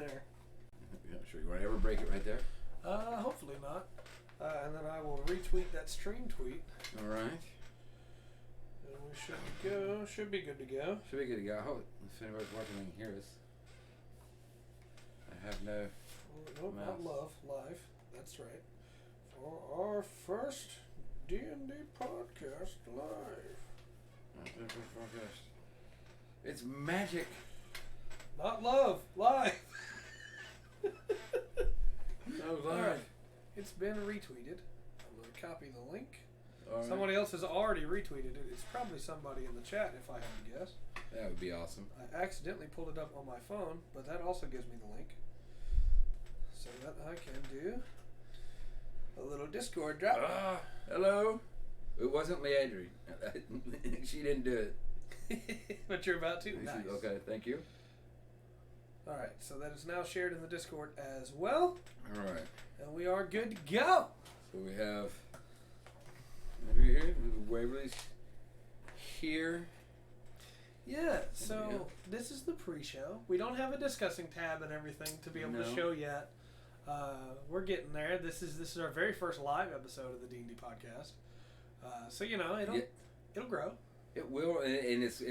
there. Yeah, sure. You want to ever break it right there? Hopefully not. And then I will retweet that stream tweet. All right. And we should go. Should be good to go. Should be good to go. I hope if anybody's watching, they can hear us. I have no. Nope, not love live. That's right. For our first D&D podcast live. It's magic. Not love live. No live. All right. It's been retweeted. I'm going to copy the link. Right. Somebody else has already retweeted it. It's probably somebody in the chat, if I had to guess. That would be awesome. I accidentally pulled it up on my phone, but that also gives me the link. So that I can do a little Discord drop. Hello. It wasn't Leandri. She didn't do it. But you're about to. Nice. Okay, thank you. All right, so that is now shared in the Discord as well. All right. And we are good to go. So we have Andrew here, Waverly's here. Yeah, so this is the pre-show. We don't have a discussing tab and everything to be able to show yet. We're getting there. This is our very first live episode of the D&D podcast. So it'll grow. It will, and it's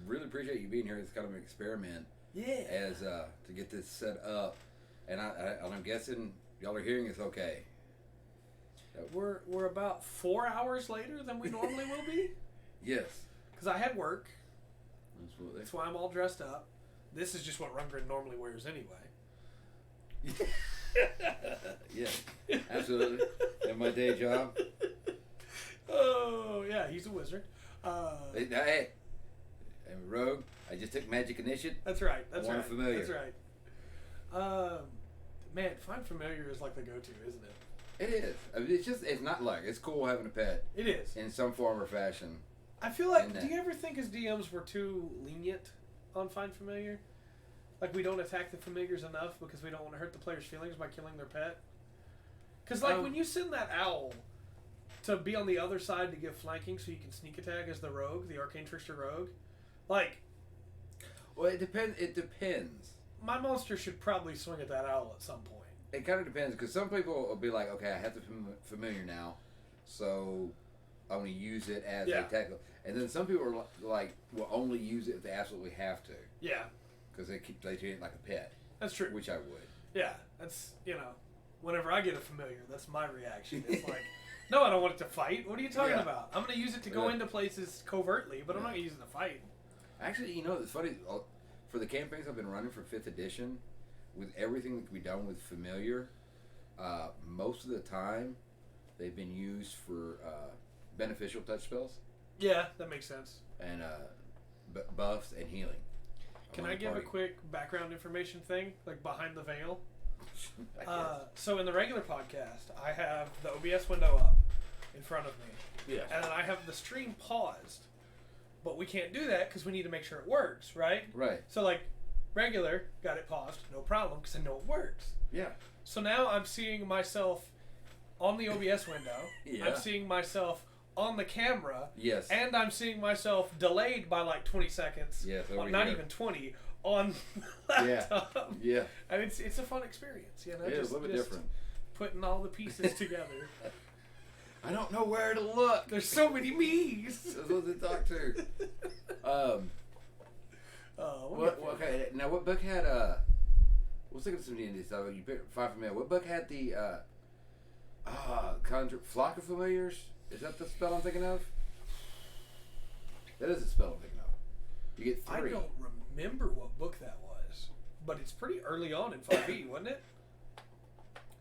really appreciate you being here. It's kind of an experiment. Yeah. As to get this set up, and I'm guessing y'all are hearing it's okay. We're about 4 hours later than we normally will be. Yes. Because I had work. Absolutely. That's why I'm all dressed up. This is just what Rundgren normally wears anyway. Yeah, absolutely. And my day job. Oh yeah, he's a wizard. Hey, I'm a rogue. I just took magic initiative. That's right. That's right. Familiar. That's right. Man, Find Familiar is like the go-to, isn't it? It is. I mean, it's not like it's cool having a pet. It is in some form or fashion. I feel like. Do you ever think as DMs we're too lenient on Find Familiar? Like we don't attack the familiars enough because we don't want to hurt the player's feelings by killing their pet. Because when you send that owl to be on the other side to give flanking so you can sneak attack as the rogue, the arcane trickster rogue, like. Well, it depends. My monster should probably swing at that owl at some point. It kind of depends because some people will be like, okay, I have the familiar now, so I want to use it as a tackle. And then some people are like, will only use it if they absolutely have to. Yeah. Because they treat it like a pet. That's true. Which I would. Yeah, that's whenever I get a familiar, that's my reaction. It's like, no, I don't want it to fight. What are you talking about? I'm going to use it to go into places covertly, but I'm not going to use it to fight. Actually, it's funny. For the campaigns I've been running for 5th edition, with everything that can be done with familiar, most of the time they've been used for beneficial touch spells. Yeah, that makes sense. And buffs and healing. Can I give a quick background information thing, like behind the veil? So in the regular podcast, I have the OBS window up in front of me. Yeah. And then I have the stream paused. But we can't do that because we need to make sure it works, right? Right. So like, regular, got it paused, no problem, because I know it works. Yeah. So now I'm seeing myself on the OBS window. Yeah. I'm seeing myself on the camera. Yes. And I'm seeing myself delayed by like 20 seconds. Yes. Well, not even 20 on the laptop. Yeah. And it's a fun experience, It is a little bit different. Putting all the pieces together. I don't know where to look. There's so many me's. That's what to talk to. Okay. Now, what book had let's look at some D&D stuff. You picked 5 Familiar. What book had the Flock of Familiars? Is that the spell I'm thinking of? That is the spell I'm thinking of. You get 3. I don't remember what book that was, but it's pretty early on in 5e, wasn't it?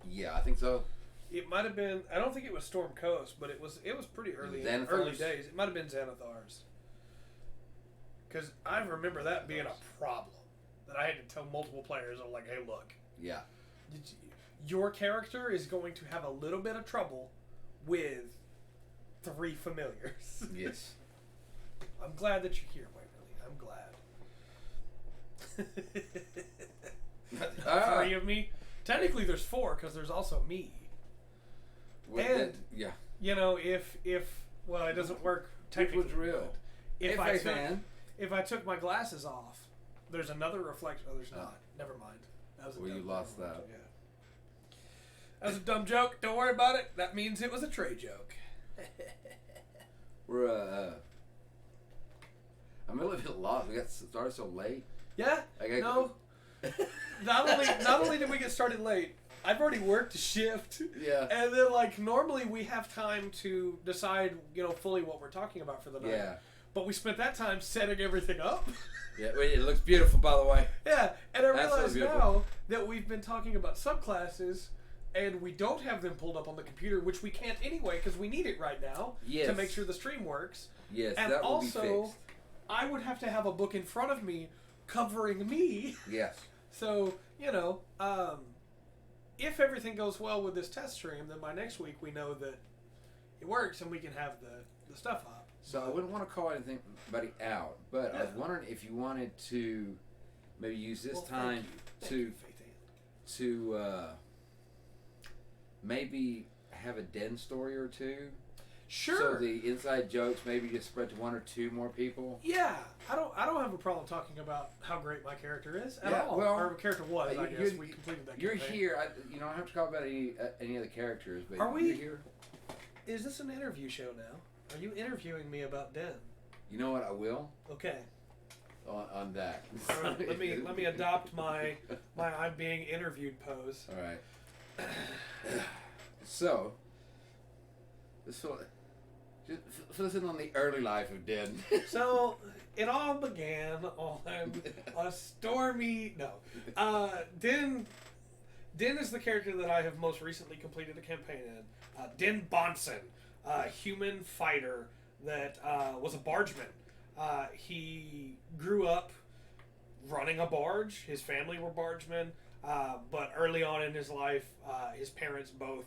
Yeah, I think so. It might have been. I don't think it was Storm Coast, but it was pretty early in early days. It might have been Xanathars. Because I remember that being a problem that I had to tell multiple players. I'm like, hey, look. Yeah. Your character is going to have a little bit of trouble with 3 familiars. Yes. I'm glad that you're here, Waverly. I'm glad. 3 of me. Technically, there's 4 because there's also me. And yeah, if it doesn't work technically. It was real. If I took my glasses off, there's another reflection. Oh, there's not. Never mind. That was a Well, dumb you lost joke, that. Yeah. That was a dumb joke. Don't worry about it. That means it was a Trey joke. We're I'm a little bit lost. We got started so late. Yeah. No. Not only did we get started late, I've already worked a shift. Yeah. And then normally we have time to decide, fully what we're talking about for the night. Yeah. But we spent that time setting everything up. Yeah. Wait, it looks beautiful, by the way. Yeah. And I That's so realize beautiful. now that we've been talking about subclasses. And we don't have them pulled up on the computer, which we can't anyway because we need it right now to make sure the stream works. Yes, and that will also, be fixed. I would have to have a book in front of me covering me. Yes. So, if everything goes well with this test stream, then by next week we know that it works and we can have the stuff up. So I wouldn't want to call anybody out, but I was wondering if you wanted to maybe use this time to maybe have a den story or two. Sure. So the inside jokes maybe just spread to one or two more people. Yeah, I don't have a problem talking about how great my character is at all. Well, or character was. I guess we completed that. You're campaign. here. I don't have to talk about any other characters, but Are we? You're here. Is this an interview show now? Are you interviewing me about Den? You know what? I will. Okay. On that. All right, let me adopt my I'm being interviewed pose. All right. So, just fill us in on the early life of Den. So, it all began on a stormy... No. Den is the character that I have most recently completed a campaign in. Den Bonson, a human fighter that was a bargeman. He grew up running a barge. His family were bargemen. But early on in his life, his parents both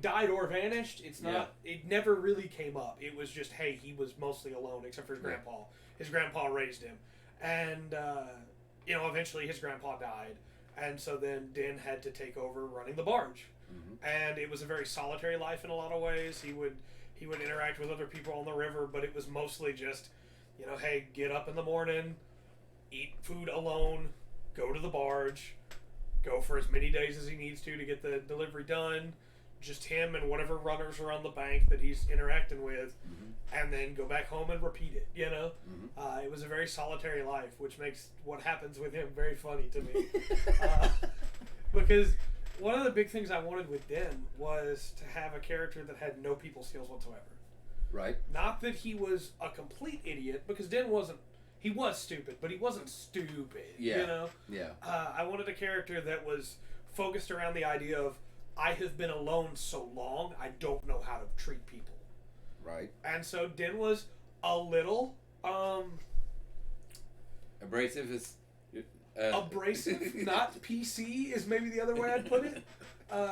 died or vanished. It's not. Yeah. It never really came up. It was just, hey, he was mostly alone, except for his grandpa. His grandpa raised him, and eventually his grandpa died, and so then Den had to take over running the barge, and it was a very solitary life in a lot of ways. He would interact with other people on the river, but it was mostly just, hey, get up in the morning, eat food alone. Go to the barge, go for as many days as he needs to get the delivery done, just him and whatever runners are on the bank that he's interacting with, and then go back home and repeat it, It was a very solitary life, which makes what happens with him very funny to me. Because one of the big things I wanted with Den was to have a character that had no people skills whatsoever. Right. Not that he was a complete idiot, because Den wasn't. He was stupid, but he wasn't stupid, Yeah. I wanted a character that was focused around the idea of, I have been alone so long, I don't know how to treat people. Right. And so Den was a little, abrasive is... abrasive, not PC is maybe the other way I'd put it.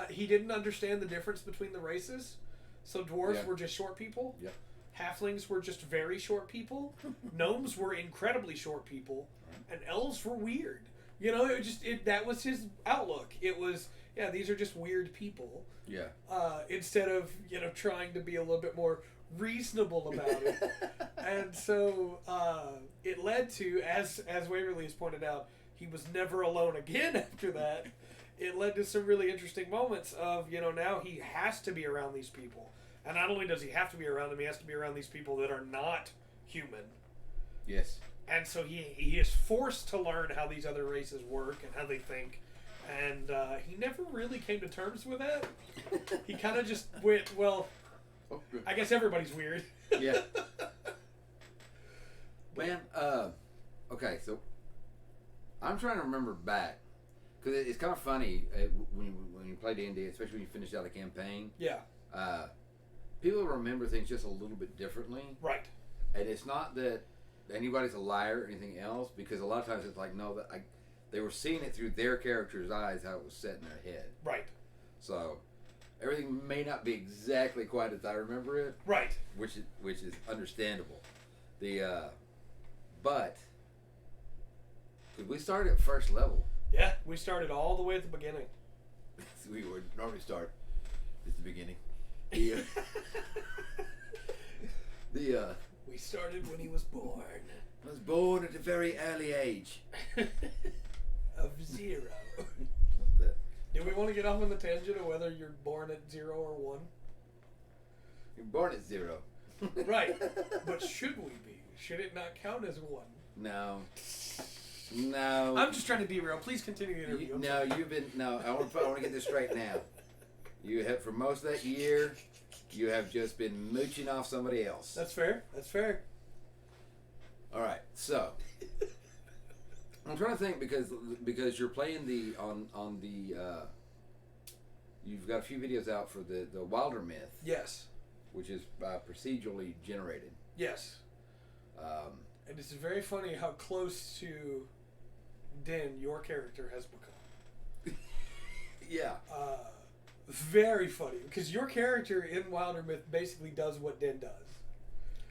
He didn't understand the difference between the races. So dwarves were just short people. Yeah. Halflings were just very short people. Gnomes were incredibly short people, and elves were weird. That was his outlook. It was, these are just weird people. Yeah. Instead of trying to be a little bit more reasonable about it, and so it led to, as Waverly has pointed out, he was never alone again after that. It led to some really interesting moments of now he has to be around these people. And not only does he have to be around them, he has to be around these people that are not human. Yes. And so he is forced to learn how these other races work and how they think. And he never really came to terms with that. He kind of just went, well, I guess everybody's weird. Yeah. Man, okay, so I'm trying to remember back. Because it's kind of funny when you play D&D, especially when you finish out a campaign. Yeah. People remember things just a little bit differently. Right. And it's not that anybody's a liar or anything else, because a lot of times it's like, no, they were seeing it through their character's eyes, how it was set in their head. Right. So everything may not be exactly quite as I remember it. Right. Which is understandable. But we started at first level. Yeah, we started all the way at the beginning. We would normally start at the beginning. We started when he was born. I was born at a very early age. want to get off on the tangent of whether you're born at 0 or 1? You're born at 0. Right. But should we be? Should it not count as 1? No. No. I'm just trying to be real. Please continue the interview. I want to get this straight now. You have, for most of that year, you have just been mooching off somebody else. That's fair. That's fair. All right. So, I'm trying to think because you're playing on the you've got a few videos out for the Wilder Myth. Yes. Which is procedurally generated. Yes. And it's very funny how close to Den your character has become. Yeah. Very funny because your character in Wilder Myth basically does what Den does.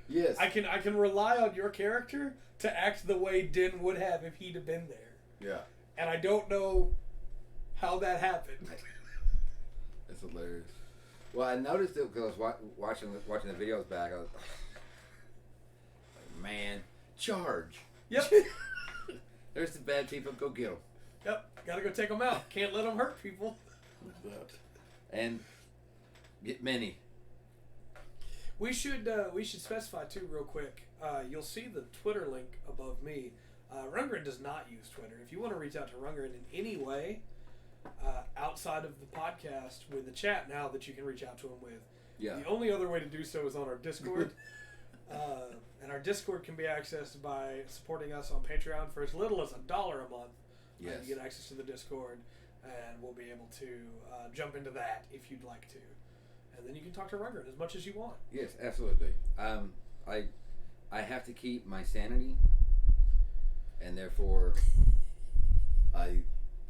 Yes. I can rely on your character to act the way Den would have if he'd have been there. Yeah. And I don't know how that happened. That's hilarious. Well, I noticed it because I was watching the videos back. I was like, man, charge. Yep. There's the bad people. Go get them. Yep. Gotta go take them out. Can't let them hurt people. And get many. We should specify too real quick. You'll see the Twitter link above me. Rundgren does not use Twitter. If you want to reach out to Rundgren in any way outside of the podcast with the chat now that you can reach out to him with, the only other way to do so is on our Discord. And our Discord can be accessed by supporting us on Patreon for as little as $1 a month. Yes. You get access to the Discord, and we'll be able to jump into that if you'd like to. And then you can talk to Rundgren as much as you want. Yes, absolutely. I have to keep my sanity, and therefore,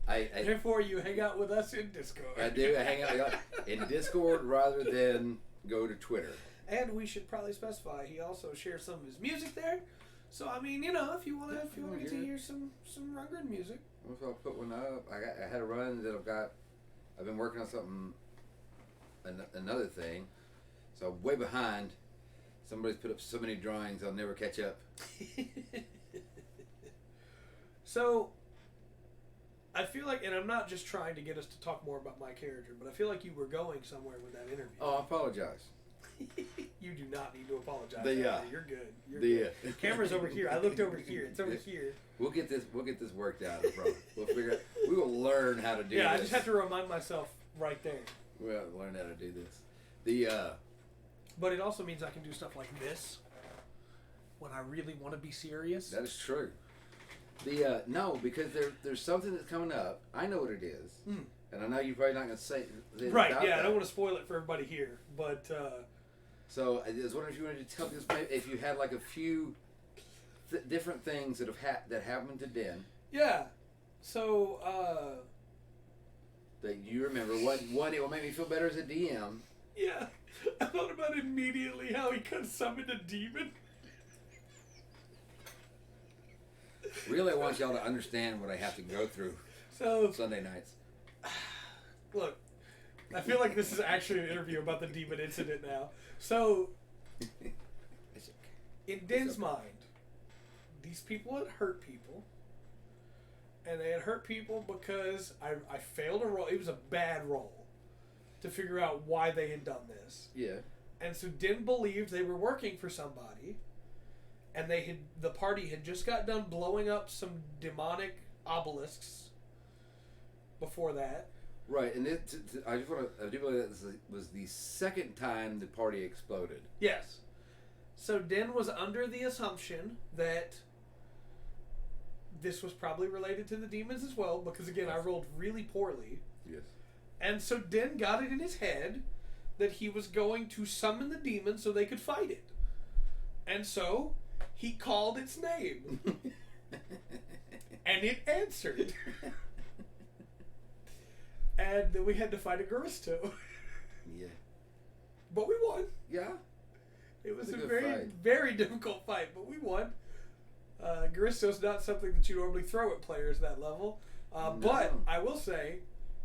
therefore you hang out with us in Discord. I do. I hang out in Discord rather than go to Twitter. And we should probably specify he also shares some of his music there. So I mean, if you want to get to hear some Rundgren music. Well, so I'll put one up. I had a run that I've been working on something. Another thing, so I'm way behind. Somebody's put up so many drawings, I'll never catch up. So, I feel like, and I'm not just trying to get us to talk more about my character, but I feel like you were going somewhere with that interview. Oh, I apologize. You do not need to apologize. You're good. The camera's over here. I looked over here. It's over here. We'll get this worked out, bro. We'll figure it. We will learn how to do this. Yeah, I just have to remind myself right there. We'll learn how to do this. But it also means I can do stuff like this when I really want to be serious. That is true. No, because there's something that's coming up. I know what it is, and I know you're probably not going to say right. Yeah, I don't want to spoil it for everybody here, but. So I was wondering if you wanted to tell us if you had like a few different things that happened to Den. Yeah. So. That you remember what it will make me feel better as a DM. Yeah, I thought about immediately how he could summon a demon. Really, I want y'all to understand what I have to go through. So Sunday nights. Look, I feel like this is actually an interview about the demon incident now. So, in Den's mind, these people had hurt people. And they had hurt people because I failed a roll. It was a bad roll to figure out why they had done this. Yeah. And so Den believed they were working for somebody. And the party had just got done blowing up some demonic obelisks before that. Right, and I do believe that this was the second time the party exploded. Yes. So Den was under the assumption that this was probably related to the demons as well, because again, I rolled really poorly. Yes. And so Den got it in his head that he was going to summon the demon so they could fight it. And so he called its name. And it answered. And then we had to fight a Garisto. Yeah. But we won. Yeah. It was a very, very difficult fight, but we won. Garisto's not something that you normally throw at players that level. No. But I will say,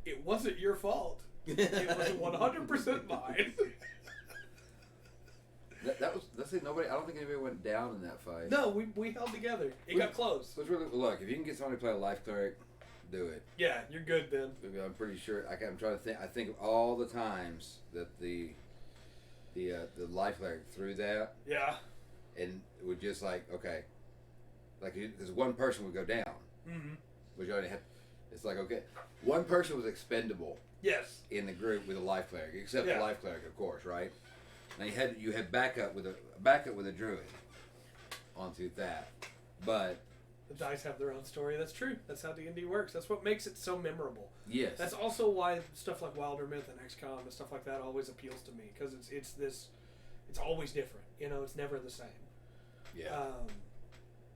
it wasn't your fault. It was 100% mine. Let's say nobody. I don't think anybody went down in that fight. No, we held together. It got close. Let's really look. If you can get somebody to play a life cleric, do it. Yeah, you're good then. I'm pretty sure. I'm trying to think. I think of all the times that the life cleric threw that. Yeah. And it would just like, okay, like because one person would go down, which already had. It's like, okay, one person was expendable. Yes. In the group with a life cleric, except the life cleric, of course, right? Now you had backup with a druid onto that, but the dice have their own story. That's true. That's how D&D works. That's what makes it so memorable. Yes. That's also why stuff like Wilder Myth and XCOM and stuff like that always appeals to me, because it's always different. You know, it's never the same. Yeah.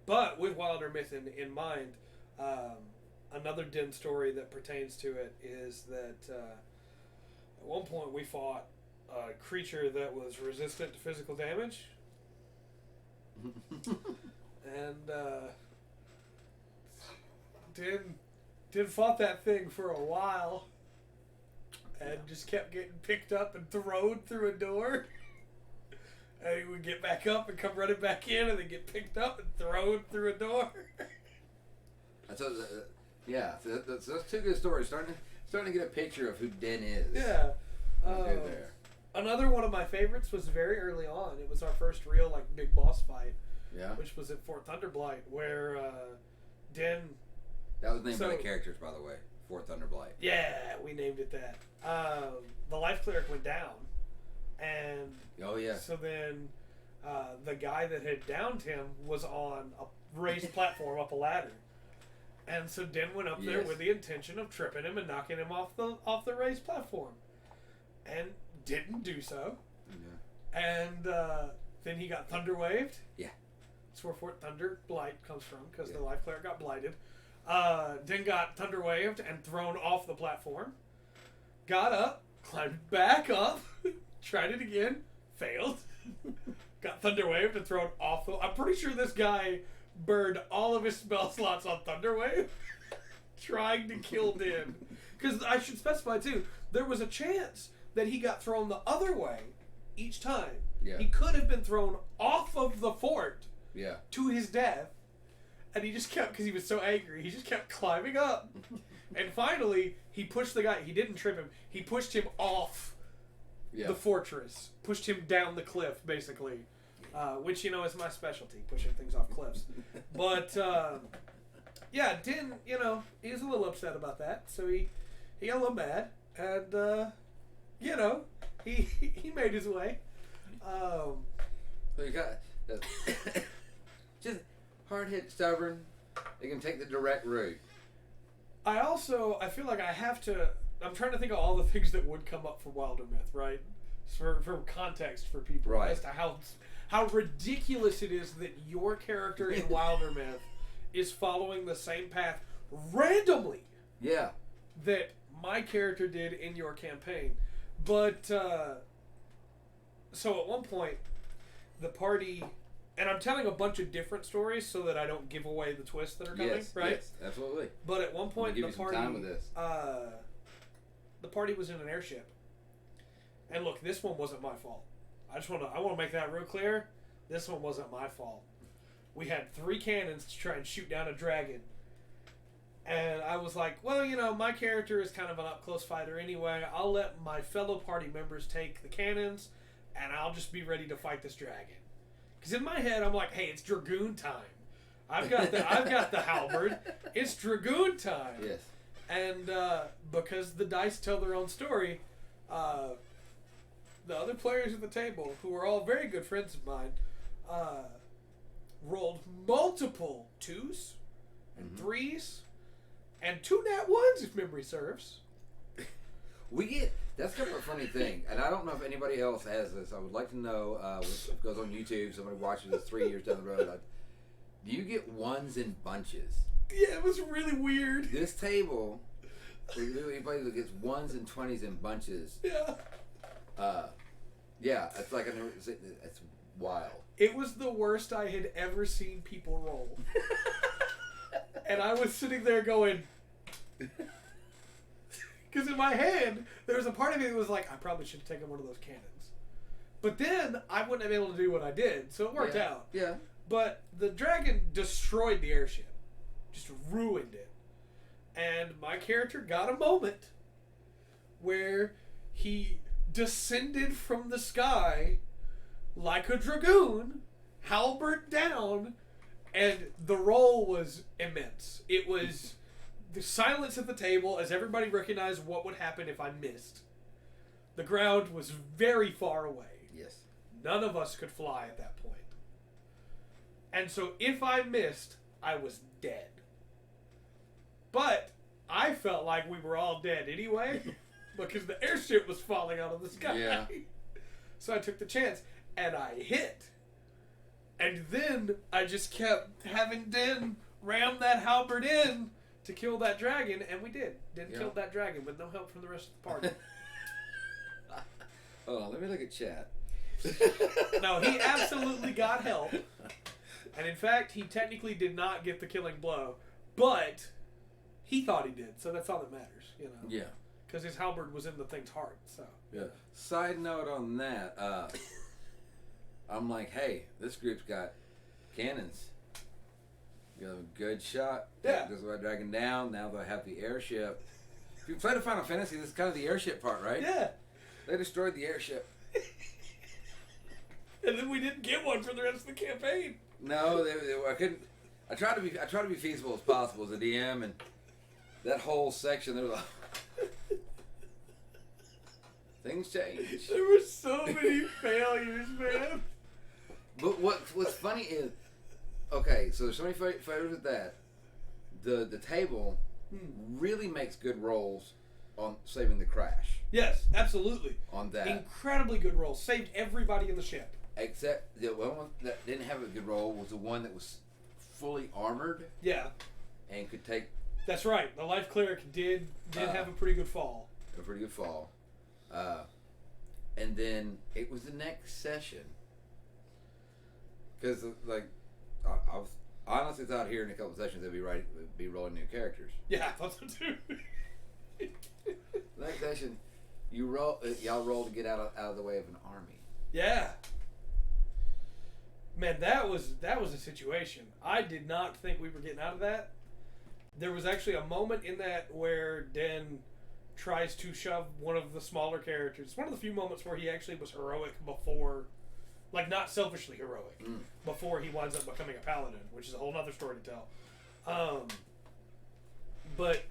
But with Wilder Myth in mind, another Den story that pertains to it is that at one point we fought a creature that was resistant to physical damage. And Den fought that thing for a while and just kept getting picked up and thrown through a door. And he would get back up and come running back in and then get picked up and thrown through a door. Yeah, so that's two good stories. Starting to get a picture of who Den is. Yeah. Another one of my favorites was very early on. It was our first real big boss fight. Yeah. Which was at Fort Thunderblight, where Den. That was named by the characters, by the way. Fort Thunderblight. Yeah, we named it that. The life cleric went down, and oh yeah. So then, the guy that had downed him was on a raised platform up a ladder. And so Den went up there with the intention of tripping him and knocking him off the raised platform, and didn't do so. Yeah. And then he got thunder waved. Yeah. That's where Fort Thunderblight comes from, because the life cleric got blighted. Then got thunder waved and thrown off the platform. Got up, climbed back up, tried it again, failed. Got thunder waved and thrown off the. I'm pretty sure this guy burned all of his spell slots on Thunderwave trying to kill Den. Because I should specify too, there was a chance that he got thrown the other way each time. Yeah. He could have been thrown off of the fort to his death, and he just kept, because he was so angry, he just kept climbing up. And finally, he pushed the guy. He didn't trip him. He pushed him off the fortress. Pushed him down the cliff, basically. Which, is my specialty, pushing things off cliffs. But, Den, he was a little upset about that. So he got a little mad. And, he made his way. So you got just hard-hit, stubborn. They can take the direct route. I feel like I have to... I'm trying to think of all the things that would come up for Wilder Myth, right? For context for people. Right. As to how ridiculous it is that your character in Wilder Myth is following the same path randomly. Yeah. That my character did in your campaign. But, so at one point, the party... And I'm telling a bunch of different stories so that I don't give away the twists that are coming, right? Yes, absolutely. But at one point, the party... Time with this. The party was in an airship. And look, this one wasn't my fault. I want to make that real clear. This one wasn't my fault. We had 3 cannons to try and shoot down a dragon. And I was like, well, my character is kind of an up-close fighter anyway. I'll let my fellow party members take the cannons, and I'll just be ready to fight this dragon. Because in my head, I'm like, hey, it's Dragoon time. I've got the halberd. It's Dragoon time. Yes. And because the dice tell their own story, the other players at the table, who are all very good friends of mine, rolled multiple 2s and 3s and 2 nat 1s, if memory serves. That's kind of a funny thing, and I don't know if anybody else has this. I would like to know, if it goes on YouTube, somebody watches this 3 years down the road, do you get 1s in bunches? Yeah, it was really weird. This table, anybody that gets 1s and 20s in bunches. Yeah. It's like, it's wild. It was the worst I had ever seen people roll. And I was sitting there going... Because in my head, there was a part of me that was like, I probably should have taken one of those cannons. But then, I wouldn't have been able to do what I did, so it worked out. Yeah. But the dragon destroyed the airship. Just ruined it. And my character got a moment where he descended from the sky like a dragoon, halberd down, and the roll was immense. It was the silence at the table as everybody recognized what would happen if I missed. The ground was very far away. Yes. None of us could fly at that point. And so if I missed, I was dead. But I felt like we were all dead anyway because the airship was falling out of the sky. Yeah. So I took the chance and I hit. And then I just kept having Den ram that halberd in to kill that dragon, and we did. Killed that dragon with no help from the rest of the party. Hold on, let me look at chat. No, he absolutely got help. And in fact, he technically did not get the killing blow, but he thought he did, so that's all that matters, you know. Yeah. Because his halberd was in the thing's heart, so. Yeah. Side note on that, I'm like, hey, this group's got cannons. You have a good shot. Yeah. This is why dragging down. Now they have the airship. If you play the Final Fantasy, this is kind of the airship part, right? Yeah. They destroyed the airship. And then we didn't get one for the rest of the campaign. No, I couldn't. I tried to be feasible as possible as a DM, and that whole section there was like, things changed. There were so many failures, man. But what's funny is, okay, so there's so many failures with that. The table really makes good rolls on saving the crash. Yes, absolutely. On that. Incredibly good roll. Saved everybody in the ship. Except the one that didn't have a good roll was the one that was fully armored. Yeah. And could take... That's right. The Life Cleric did have a pretty good fall. A pretty good fall. And then it was the next session. Because, like, I was honestly thought here in a couple of sessions they'd be rolling new characters. Yeah, I thought so too. Next session, y'all roll to get out of the way of an army. Yeah. Man, that was a situation. I did not think we were getting out of that. There was actually a moment in that where Den tries to shove one of the smaller characters. It's one of the few moments where he actually was heroic before, like not selfishly heroic, before he winds up becoming a paladin, which is a whole other story to tell. But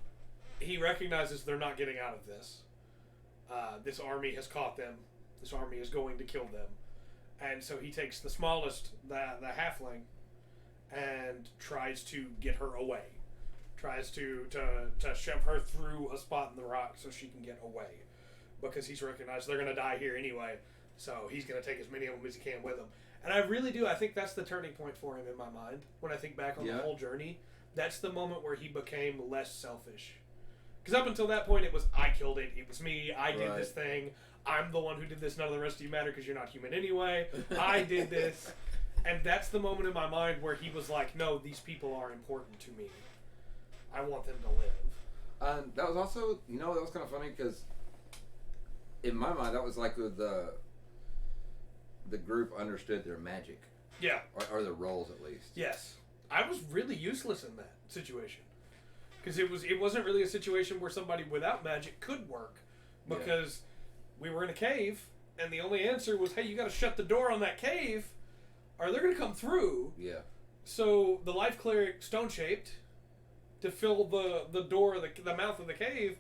he recognizes they're not getting out of this. This army has caught them. This army is going to kill them. And so he takes the smallest, the halfling, and tries to get her away. Tries to shove her through a spot in the rock so she can get away. Because he's recognized they're going to die here anyway. So he's going to take as many of them as he can with him. And I really do. I think that's the turning point for him in my mind. When I think back on the whole journey, that's the moment where he became less selfish. Because up until that point, it was, I killed it. It was me. I did this thing. I'm the one who did this. None of the rest of you matter because you're not human anyway. I did this. And that's the moment in my mind where he was like, no, these people are important to me. I want them to live. That was also, that was kind of funny because in my mind, that was like the group understood their magic. Yeah. Or their roles, at least. Yes. I was really useless in that situation. Because it wasn't really a situation where somebody without magic could work. Because we were in a cave, and the only answer was, hey, you got to shut the door on that cave, or they're going to come through. Yeah. So the Life Cleric stone-shaped to fill the door, the mouth of the cave,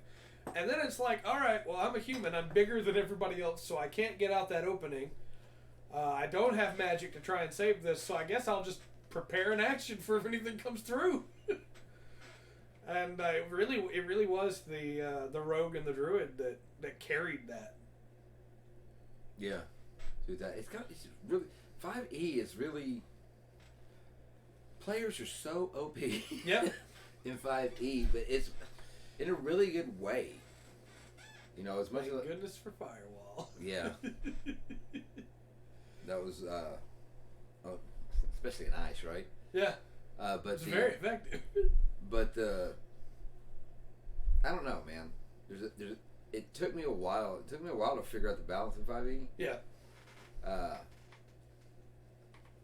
and then it's like, all right, well, I'm a human. I'm bigger than everybody else, so I can't get out that opening. I don't have magic to try and save this, so I guess I'll just prepare an action for if anything comes through. And it really was the rogue and the druid that carried that. Yeah, do that. It's really 5e is really players are so OP. Yeah. In 5e, but it's in a really good way. As much as goodness for Firewall. Yeah. That was especially in ice, right? Yeah. But it's very effective. But I don't know, man. It took me a while. It took me a while to figure out the balance in 5e. Yeah.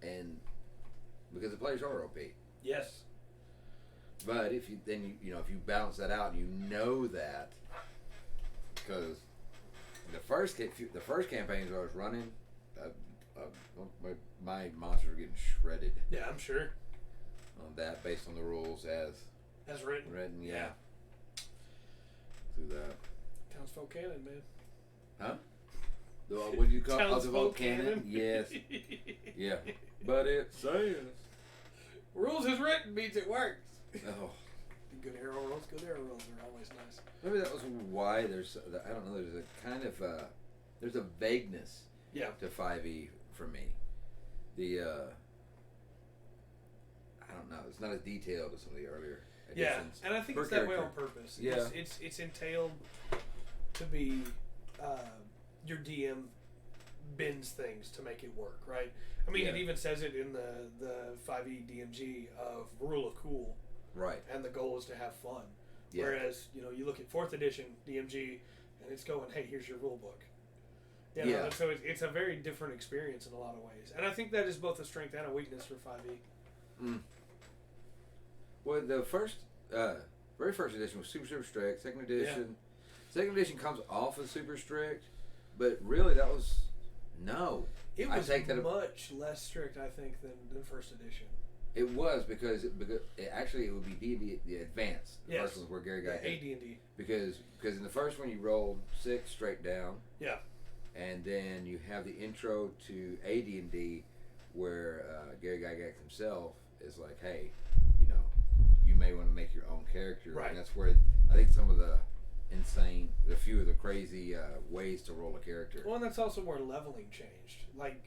And because the players are OP. Yes. But if you if you balance that out and you know that, because the first campaigns I was running, my monsters were getting shredded. Yeah, I'm sure. On that, based on the rules as written. Yeah. Do that. Townsfolk canon, man. Huh? What do you call Townsfolk canon? Yes. Yeah. But it says rules as written means it works. Oh. Good arrow rolls are always nice. Maybe that was why there's I don't know. There's a kind of there's a vagueness. Yeah. To 5e for me. The I don't know. It's not as detailed as some of the earlier editions. Yeah, and I think it's that way on purpose. Yeah. It's entailed to be your DM bends things to make it work, right? I mean, it even says it in the 5e DMG of rule of cool. Right. And the goal is to have fun. Yeah. Whereas, you look at 4th edition DMG and it's going, hey, here's your rule book. Yeah. So it's a very different experience in a lot of ways. And I think that is both a strength and a weakness for 5e. Mm. Well, the very first edition was super strict. Second edition comes off as super strict, but really that was It was much less strict, I think, than 1st edition. It was because it would be D&D the advanced. The first one was where Gary got AD&D. Because in the first one you rolled 6 straight down. Yeah. And then you have the intro to AD&D where Gary Gygax himself is like, hey, you may want to make your own character. Right. And that's where I think some of the few of the crazy ways to roll a character. Well, and that's also where leveling changed. Like,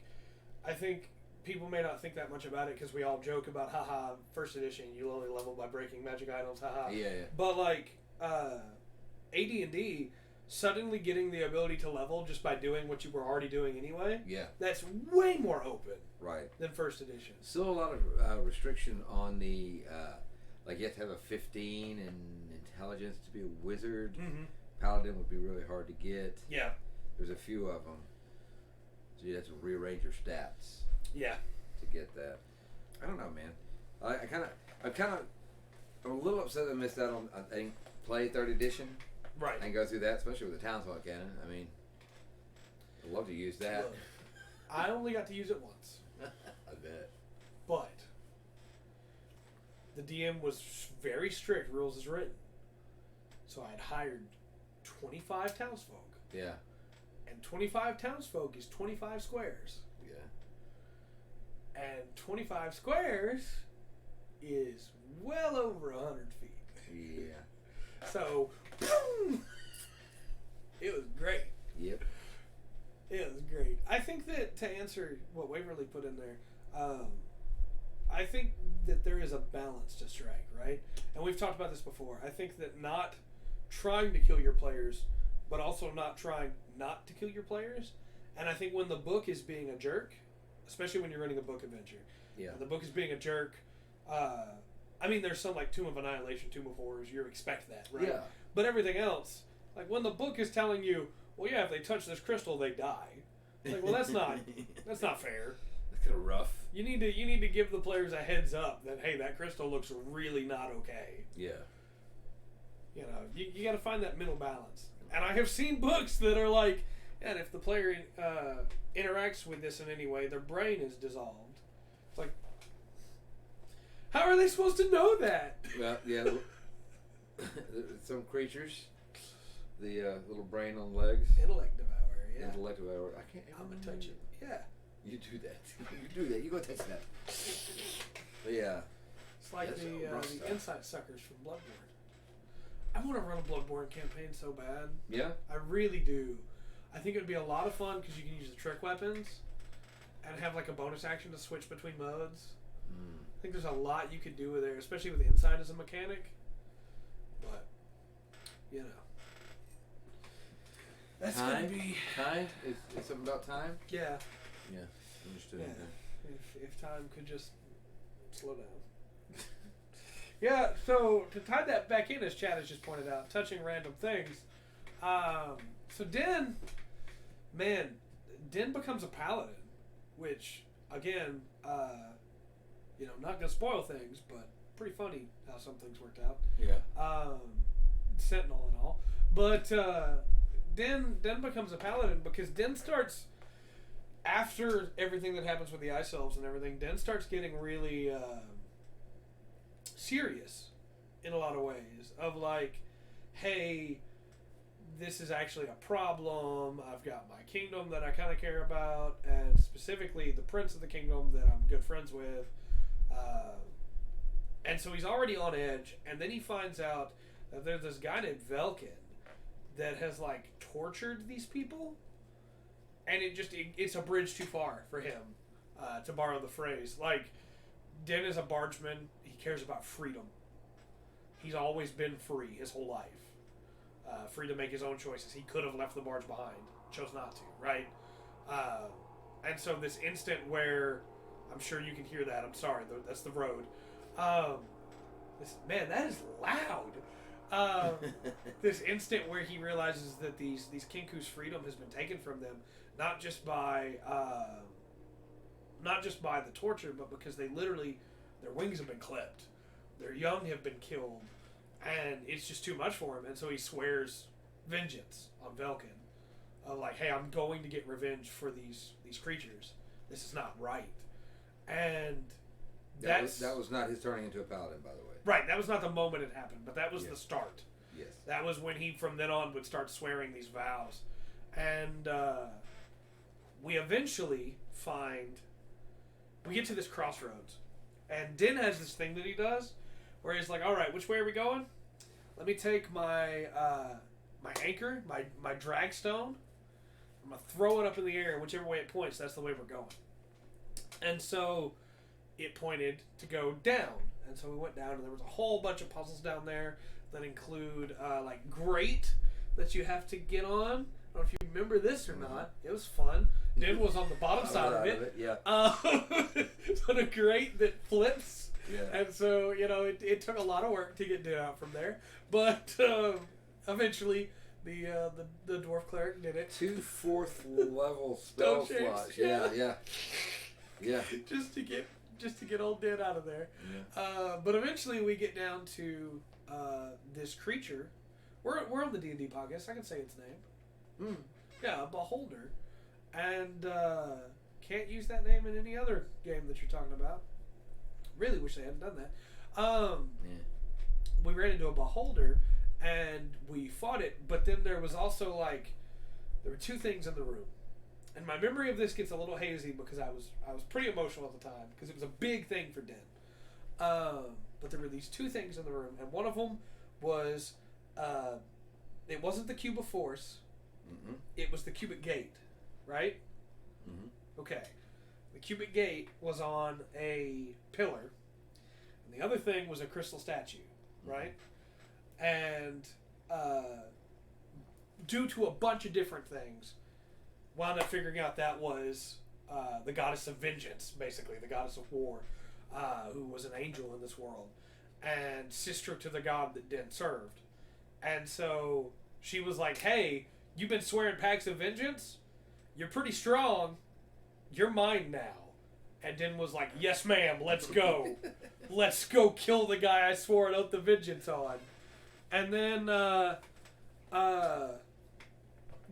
I think people may not think that much about it because we all joke about, haha, 1st edition, you only level by breaking magic items, haha. Yeah. But, like, AD&D, suddenly getting the ability to level just by doing what you were already doing anyway, that's way more open than 1st edition. Still a lot of restriction on the, like you have to have a 15 in intelligence to be a wizard. Mm-hmm. Paladin would be really hard to get. Yeah. There's a few of them. So you have to rearrange your stats. Yeah. To get that. I don't know, man. I'm a little upset that I missed out on, I think, play 3rd edition. Right. And go through that, especially with the Townsfolk canon. I mean, I'd love to use that. Look, I only got to use it once. I bet. But the DM was very strict, rules as written. So I had hired 25 townsfolk. Yeah. And 25 townsfolk is 25 squares. Yeah. And 25 squares is well over 100 feet. Yeah. So, boom! It was great. Yep. It was great. I think that to answer what Waverly put in there, I think that there is a balance to strike, right? And we've talked about this before. I think that not trying to kill your players, but also not trying not to kill your players. And I think when the book is being a jerk, especially when you're running a book adventure, the book is being a jerk. I mean, there's some like Tomb of Annihilation, Tomb of Horrors. You expect that, right? Yeah. But everything else, like when the book is telling you, well, yeah, if they touch this crystal, they die. It's like, well, that's not fair. That's kind of rough. You need to give the players a heads up that, hey, that crystal looks really not okay. Yeah. You got to find that middle balance. And I have seen books that are like, and if the player interacts with this in any way, their brain is dissolved. It's like, how are they supposed to know that? Well, yeah. Some creatures, the little brain on legs. Intellect devourer, yeah. Intellect devourer. I can't. I'm gonna touch it. Yeah. You do that. You do that. You go touch that. But yeah. It's like the insight suckers from Bloodborne. I want to run a Bloodborne campaign so bad. Yeah? I really do. I think it would be a lot of fun because you can use the trick weapons and have like a bonus action to switch between modes. I think there's a lot you could do with there, especially with insight as a mechanic. But, that's going to be... Time? Is something about time? Yeah. Yeah. Understood. Yeah. If time could just slow down. Yeah, so to tie that back in, as Chad has just pointed out, touching random things. So Den becomes a paladin, which, again, not going to spoil things, but pretty funny how some things worked out. Yeah. Sentinel and all. But Den becomes a paladin because Den starts, after everything that happens with the Ice Elves and everything, Den starts getting really serious in a lot of ways. Of like, hey, this is actually a problem. I've got my kingdom that I kind of care about, and specifically the prince of the kingdom that I'm good friends with. And so he's already on edge, and then he finds out that there's this guy named Velkin that has, like, tortured these people, and it's a bridge too far for him, to borrow the phrase. Like, Den is a bargeman. He cares about freedom. He's always been free his whole life. Free to make his own choices. He could have left the barge behind. Chose not to, right? And so this instant where, I'm sure you can hear that. I'm sorry. That's the road. Man, that is loud. This instant where he realizes that these Kinku's freedom has been taken from them, not just by the torture, but because they literally, their wings have been clipped, their young have been killed, and it's just too much for him. And so he swears vengeance on Velkin, like, hey, I'm going to get revenge for these creatures. This is not right. And that was not his turning into a paladin, by the way. Right, that was not the moment it happened, but that was the start. Yes. That was when he, from then on, would start swearing these vows. And we eventually we get to this crossroads. And Den has this thing that he does, where he's like, all right, which way are we going? Let me take my my anchor, my drag stone. I'm going to throw it up in the air, and whichever way it points, that's the way we're going. And so it pointed to go down. And so we went down, and there was a whole bunch of puzzles down there that include, like, grate that you have to get on. I don't know if you remember this or not. It was fun. Den was on the bottom side of it. Yeah. On a grate that flips. Yeah. And so, it took a lot of work to get Den out from there. But eventually, the dwarf cleric did it. 2 4th level spell slots. Yeah. Just to get old Den out of there. Yeah. But eventually we get down to this creature. We're on the D&D podcast. I can say its name. Yeah, a beholder. And can't use that name in any other game that you're talking about. Really wish they hadn't done that. We ran into a beholder and we fought it, but then there was also there were 2 things in the room. And my memory of this gets a little hazy because I was pretty emotional at the time because it was a big thing for Den. But there were these 2 things in the room, and one of them was it wasn't the cube of force. Mm-hmm. It was the cubic gate, right? Mm-hmm. Okay. The cubic gate was on a pillar, and the other thing was a crystal statue, right? And due to a bunch of different things, wound up figuring out that was the goddess of vengeance, basically, the goddess of war, who was an angel in this world, and sister to the god that Den served. And so she was like, hey, you've been swearing pacts of vengeance? You're pretty strong. You're mine now. And Den was like, yes, ma'am, let's go. Let's go kill the guy I swore an oath of vengeance on. And then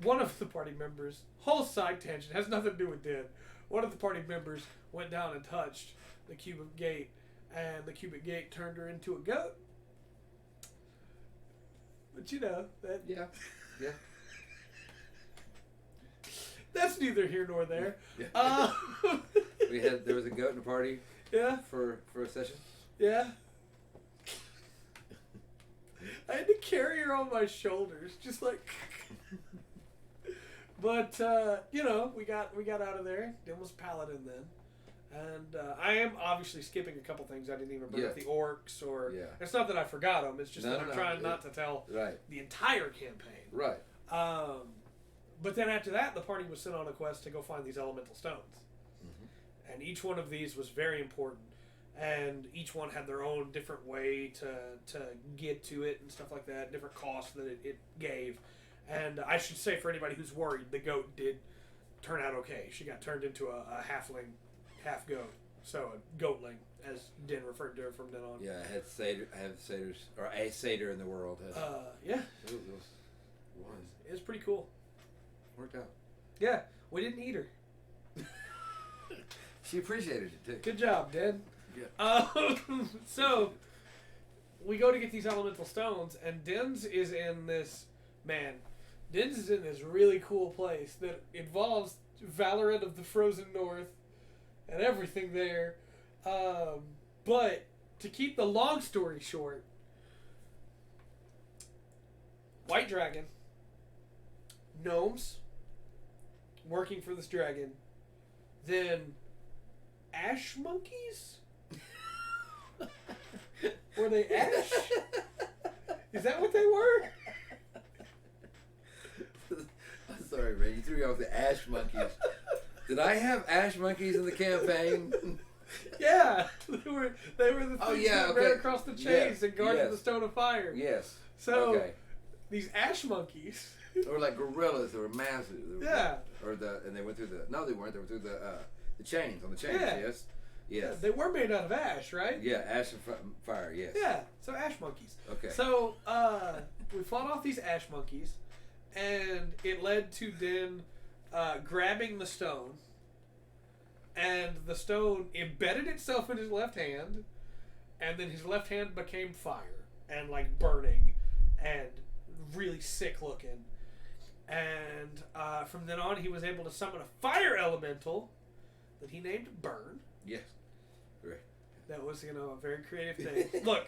one of the party members, whole side tangent, has nothing to do with Den. One of the party members went down and touched the cubic gate, and the cubic gate turned her into a goat. But that... Yeah. That's neither here nor there. Yeah. There was a goat in the party. Yeah. For a session. Yeah. I had to carry her on my shoulders, just like. But we got out of there. Den was paladin then, and I am obviously skipping a couple things. I didn't even bring up the orcs, or it's not that I forgot them. It's just that I'm trying not to tell the entire campaign. Right. But then after that, the party was sent on a quest to go find these elemental stones. Mm-hmm. And each one of these was very important. And each one had their own different way to get to it and stuff like that, different costs that it gave. And I should say, for anybody who's worried, the goat did turn out okay. She got turned into a halfling, half goat. So a goatling, as Din referred to her from then on. Yeah, I have satyrs, or a satyr in the world. Yeah. It was pretty cool. Worked out. Yeah, we didn't eat her. She appreciated it too. Good job, Din. Yeah. So we go to get these elemental stones, and Din's is in this really cool place that involves Valorant of the Frozen North and everything there. But to keep the long story short, white dragon, gnomes working for this dragon, then ash monkeys? Were they ash? Is that what they were? I'm sorry, Ray. You threw me off the ash monkeys. Did I have ash monkeys in the campaign? Yeah, they were the things that ran across the chains and guarded the Stone of Fire. Yes. So these ash monkeys. Or like gorillas, they were massive. Yeah. And they went through the. No, they weren't. They were through the chains on the chains. Yeah. Yes. Yes. Yeah, they were made out of ash, right? Yeah, ash and fire. Yes. Yeah. So ash monkeys. Okay. So we fought off these ash monkeys, and it led to Din grabbing the stone, and the stone embedded itself in his left hand, and then his left hand became fire and like burning and really sick looking. And from then on, he was able to summon a fire elemental that he named Burn. Yes. Right. That was, a very creative thing. Look,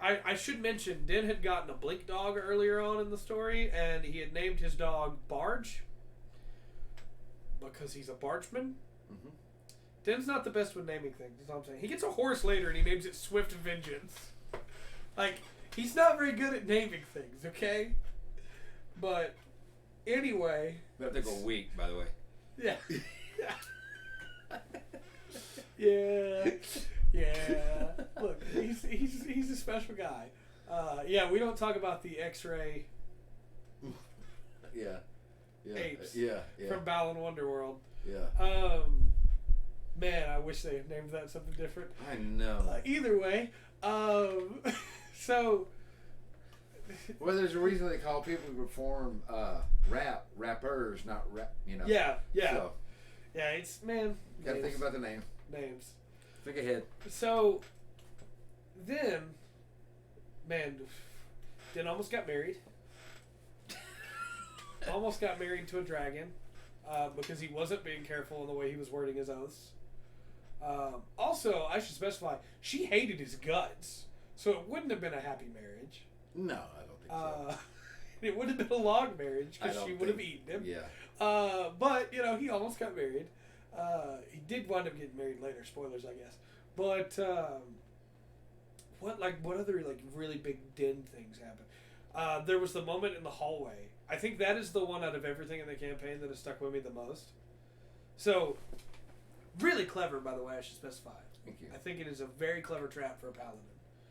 I should mention, Din had gotten a blink dog earlier on in the story, and he had named his dog Barge because he's a bargeman. Mm-hmm. Din's not the best with naming things, is all I'm saying. He gets a horse later, and he names it Swift Vengeance. Like, he's not very good at naming things, okay? But, anyway. But they go weak, by the way. Yeah. Yeah. Yeah. Look, he's a special guy. Yeah, we don't talk about the X-ray. Yeah. Apes. Yeah. From Balan Wonderworld. Yeah. Man, I wish they had named that something different. I know. Either way, so. Well, there's a reason they call people who perform rappers, not rap. Yeah. So, yeah, it's man. You gotta think about the name. Names. Think ahead. So, then, man, Din almost got married. Almost got married to a dragon because he wasn't being careful in the way he was wording his oaths. Also, I should specify, she hated his guts, so it wouldn't have been a happy marriage. No, I don't think so. It would have been a long marriage because she would have eaten him. Yeah. But, he almost got married. He did wind up getting married later. Spoilers, I guess. But what other really big Din things happened? There was the moment in the hallway. I think that is the one out of everything in the campaign that has stuck with me the most. So, really clever, by the way. I should specify. Thank you. I think it is a very clever trap for a paladin.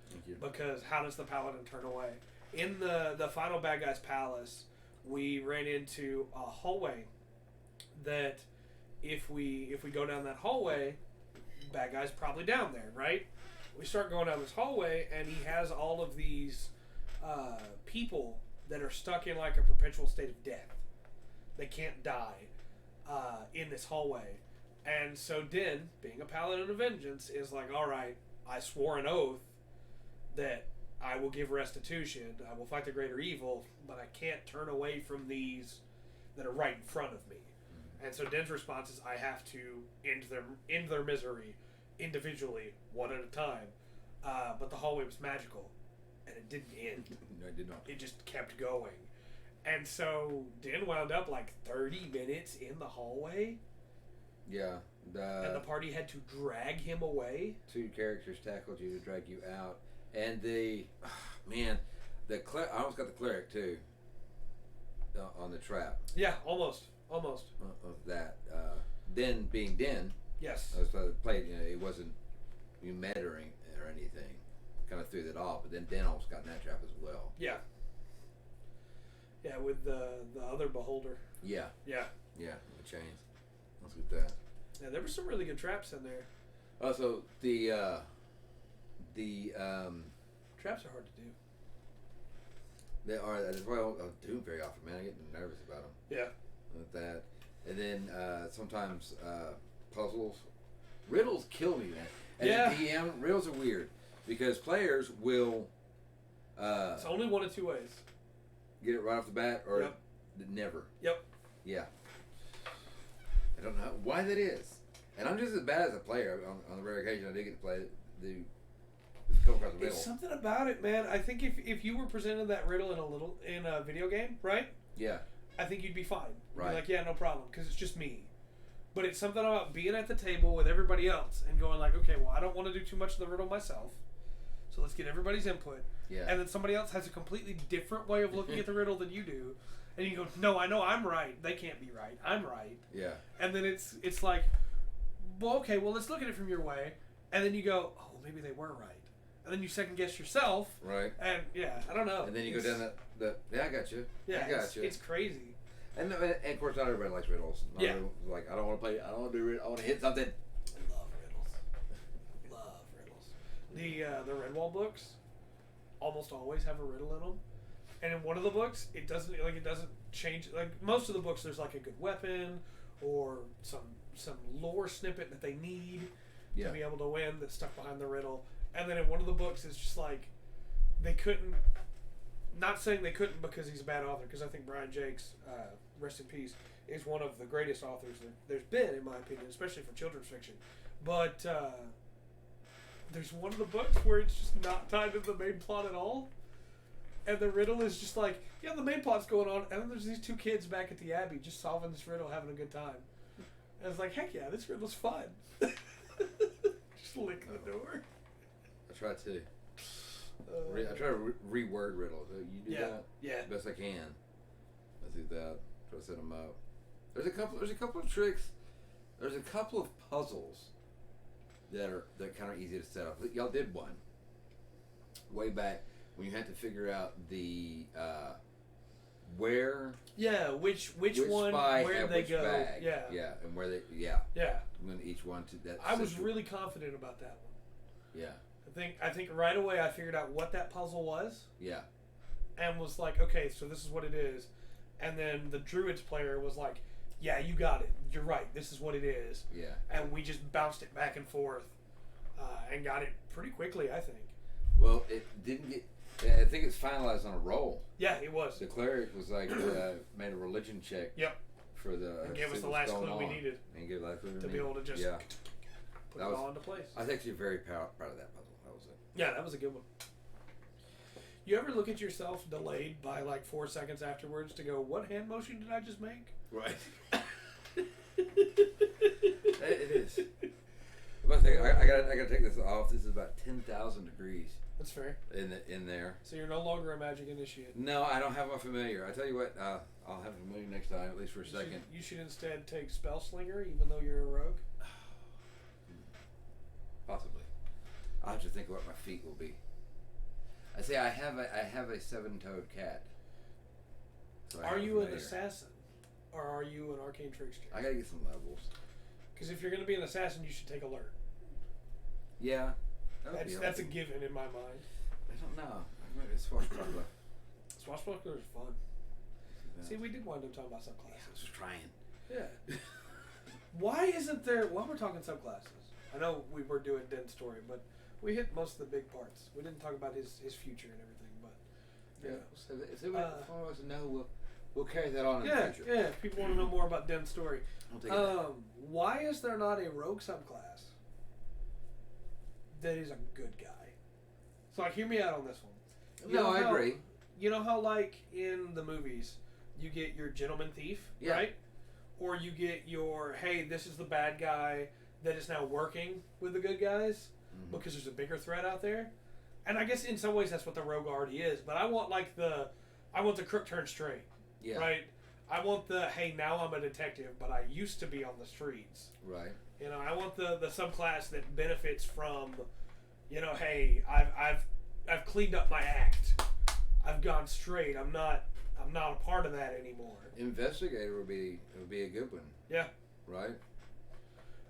Thank you. Because how does the paladin turn away? In the final bad guy's palace, we ran into a hallway that. If we go down that hallway, bad guy's probably down there, right? We start going down this hallway, and he has all of these people that are stuck in like a perpetual state of death. They can't die in this hallway. And so Din, being a paladin of vengeance, is like, all right, I swore an oath that I will give restitution, I will fight the greater evil, but I can't turn away from these that are right in front of me. And so Din's response is, I have to end their misery individually, one at a time. But the hallway was magical, and it didn't end. No, it did not. It just kept going. And so Din wound up like 30 minutes in the hallway. Yeah. And the party had to drag him away. 2 characters tackled you to drag you out. And I almost got the cleric too on the trap. Yeah, almost. Of that. Din being Din. Yes. I was played, it wasn't you met or anything. Kind of threw that off, but then Din almost got in that trap as well. Yeah. Yeah, with the other beholder. Yeah. Yeah. Yeah, with the chains. Let's get that. Yeah, there were some really good traps in there. Also, the traps are hard to do. They are. That's why I don't do them very often, man. I get nervous about them. Yeah. With that, and then sometimes puzzles, riddles kill me, man. And yeah. DM riddles are weird because players will. It's only one of two ways. Get it right off the bat, or yep. Never. Yep. Yeah. I don't know why that is, and I'm just as bad as a player. On the rare occasion I do get to play the come across the riddle. It's something about it, man. I think if you were presented that riddle in a video game, right? Yeah. I think you'd be fine. Right. You'd be like, yeah, no problem, because it's just me. But it's something about being at the table with everybody else and going like, okay, well, I don't want to do too much of the riddle myself, so let's get everybody's input. Yeah. And then somebody else has a completely different way of looking at the riddle than you do, and you go, no, I know I'm right. They can't be right. I'm right. Yeah. And then it's like, well, okay, well, let's look at it from your way, and then you go, oh, maybe they were right. And then you second guess yourself. Right. And yeah, I don't know. And then you go down the yeah, I got you. Yeah, I got you. It's crazy. And of course, not everybody likes riddles. Not everyone, like, I don't want to play. I don't want to do riddles. I want to hit something. I love riddles. Love riddles. The Redwall books almost always have a riddle in them. And in one of the books, it doesn't change. Like most of the books, there's like a good weapon or some lore snippet that they need to be able to win that's stuck behind the riddle. And then in one of the books, it's just like they couldn't. Not saying they couldn't because he's a bad author, because I think Brian Jakes, rest in peace, is one of the greatest authors there's been, in my opinion, especially for children's fiction. But there's one of the books where it's just not tied to the main plot at all. And the riddle is just like, yeah, the main plot's going on, and then there's these two kids back at the Abbey just solving this riddle, having a good time. And it's like, heck yeah, this riddle's fun. Just lick the door. I try to. I try to reword riddles. You do that? Yeah. Best I can. I do that. Try to set them up. There's a couple of tricks. There's a couple of puzzles that kind of easy to set up. Y'all did one way back when you had to figure out the where. Yeah, which one? Where did they go? Bag. Yeah, and where they. Yeah. When each one to that. I was really confident about that one. Yeah. I think right away I figured out what that puzzle was. Yeah. And was like, okay, so this is what it is. And then the Druids player was like, yeah, you got it. You're right. This is what it is. Yeah. And we just bounced it back and forth and got it pretty quickly, I think. Well, it didn't get... I think it's finalized on a roll. Yeah, it was. The cleric was like, made a religion check. Yep. For the... And gave us the last clue we needed. And gave the last clue to be able to just put it all into place. I was actually very proud of that puzzle. That was it. Yeah, that was a good one. You ever look at yourself delayed by like 4 seconds afterwards to go, what hand motion did I just make? Right. It is. I gotta take this off. This is about 10,000 degrees. That's fair. In there. So you're no longer a magic initiate. No, I don't have my familiar. I tell you what, I'll have a familiar next time, at least for a second. You should instead take spell slinger, even though you're a rogue. Possibly. I'll have to think what my feet will be. I say I have a 7-toed cat. So are you an assassin, or are you an arcane trickster? I gotta get some levels. Because if you're going to be an assassin, you should take alert. Yeah. That's a given in my mind. I don't know. It's swashbuckler. Swashbuckler is fun. Yeah. See, we did wind up talking about subclasses. Yeah, I was just trying. Yeah. Why isn't there... While we're talking subclasses, I know we were doing Den Story, but we hit most of the big parts. We didn't talk about his future and everything, but... Yeah. So if they want to know, we'll carry that on in the future. Yeah, if people want to know more about Den Story. Why is there not a rogue subclass that is a good guy? So, like, hear me out on this one. I agree. You know how, like, in the movies, you get your gentleman thief, right? Or you get your, hey, this is the bad guy that is now working with the good guys because there's a bigger threat out there. And I guess in some ways that's what the rogue already is. But I want, like, I want the crook turned straight, right? I want the, hey, now I'm a detective, but I used to be on the streets. Right. You know, I want the subclass that benefits from, you know, hey, I've cleaned up my act. I've gone straight. I'm not a part of that anymore. Investigator would be a good one. Yeah. Right.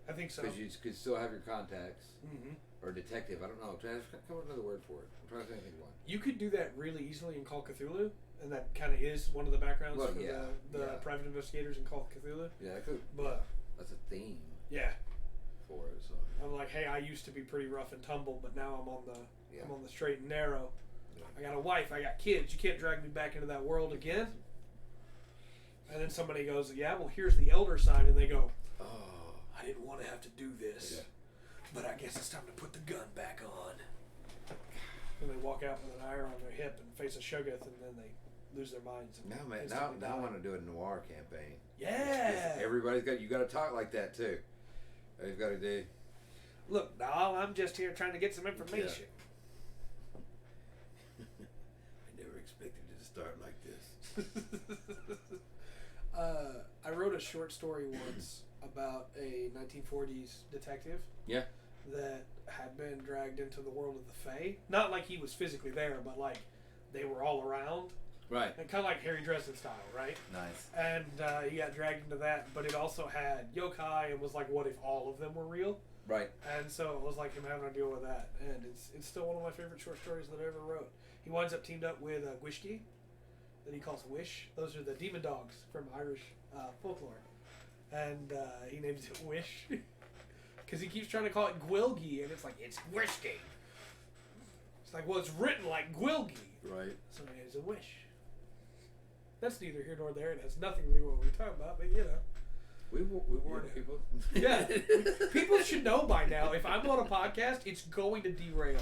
I think so. Because you could still have your contacts. Mm-hmm. Or detective. I don't know. Come up with another word for it. I'm trying to think of one. You could do that really easily in Call of Cthulhu, and that kind of is one of the backgrounds for the private investigators in Call of Cthulhu. Yeah, I could. But that's a theme. Yeah. For it, so. I'm like, hey, I used to be pretty rough and tumble, but now I'm on the straight and narrow. Yeah. I got a wife, I got kids. You can't drag me back into that world again. And then somebody goes, yeah, well, here's the elder sign, and they go, oh, I didn't want to have to do this, but I guess it's time to put the gun back on. And they walk out with an iron on their hip and face a Shoggoth, and then they lose their minds. And now I want to do a noir campaign. Yeah. Everybody's got, you got to talk like that too. You've got to do. Look, doll, I'm just here trying to get some information. I never expected it to start like this. I wrote a short story once about a 1940s detective. Yeah. That had been dragged into the world of the Fae. Not like he was physically there, but like they were all around. Right. And kind of like Harry Dresden style, right? Nice. And he got dragged into that, but it also had yokai and was like, what if all of them were real? Right. And so it was like him having to deal with that. And it's still one of my favorite short stories that I ever wrote. He winds up teamed up with Gwishki, that he calls Wish. Those are the demon dogs from Irish folklore. And he names it Wish. Because he keeps trying to call it Gwilgi, and it's like, it's Wishki. It's like, well, it's written like Gwilgi. Right. So he names it Wish. That's neither here nor there. It has nothing to do with what we're talking about, but you know. We warn people. Yeah. People should know by now, if I'm on a podcast, it's going to derail.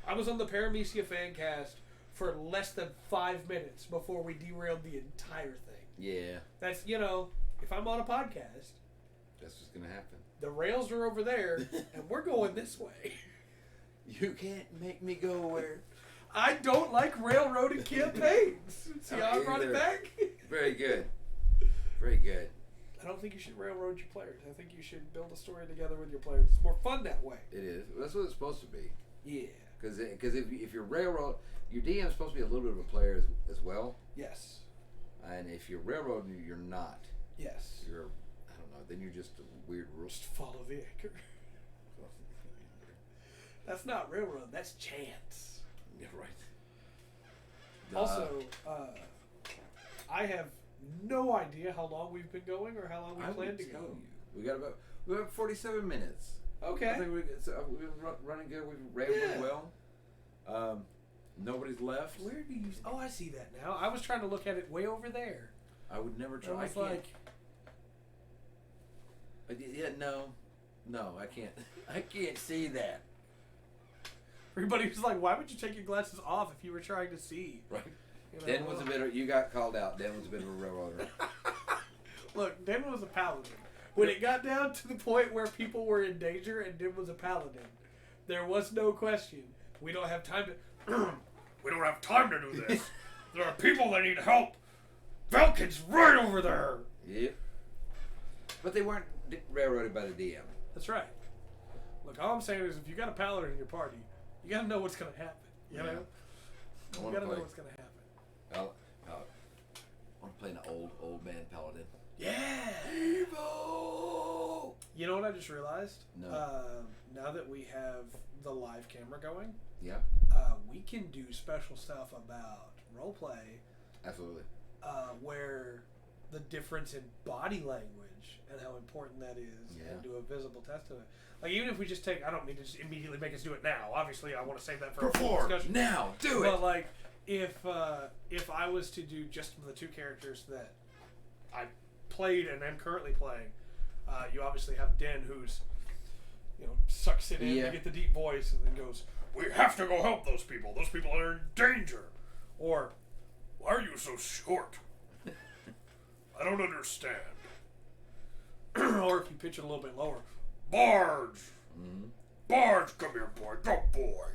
I was on the Paramecia fan cast for less than 5 minutes before we derailed the entire thing. Yeah. That's, you know, if I'm on a podcast, that's what's going to happen. The rails are over there, and we're going this way. You can't make me go where... I don't like railroading campaigns. See how I brought it back? Very good. Very good. I don't think you should railroad your players. I think you should build a story together with your players. It's more fun that way. It is. That's what it's supposed to be. Yeah. Because if you're railroad... Your DM is supposed to be a little bit of a player as well. Yes. And if you're railroading, you're not. Yes. You're... I don't know. Then you're just a weird rule. Just follow the anchor. That's not railroad. That's chance. Yeah, right. Also, I have no idea how long we've been going or how long we plan to go. We got about 47 minutes. Okay. I think we've been running good. We've rambled well. Nobody's left. Where do you? Oh, I see that now. I was trying to look at it way over there. I would never try. I was like, no, I can't. I can't see that. Everybody was like, "Why would you take your glasses off if you were trying to see?" Right. You know, Den was a bit. You got called out. Den was a bit of a railroader. Look, Den was a paladin. When it got down to the point where people were in danger and Den was a paladin, there was no question. We don't have time to. We don't have time to do this. There are people that need help. Falcon's right over there. Yep. But they weren't railroaded by the DM. That's right. Look, all I'm saying is if you got a paladin in your party, you got to know what's going to happen. You know? You got to know what's going to happen. I want to play an old man paladin. Yeah. Evil. You know what I just realized? No. Now that we have the live camera going, yeah, we can do special stuff about roleplay. Absolutely. Where the difference in body language and how important that is, and do a visible test of it. Like even if we just take, I don't mean to just immediately make us do it now. Obviously, I want to save that for a full discussion. Now, do it. But like, if I was to do just the two characters that I played and am currently playing, you obviously have Den, who's sucks it in to get the deep voice, and then goes, "We have to go help those people. Those people are in danger." Or, "Why are you so short? I don't understand." Or if you pitch it a little bit lower, "Barge! Mm-hmm. Barge, come here, boy. Go, boy."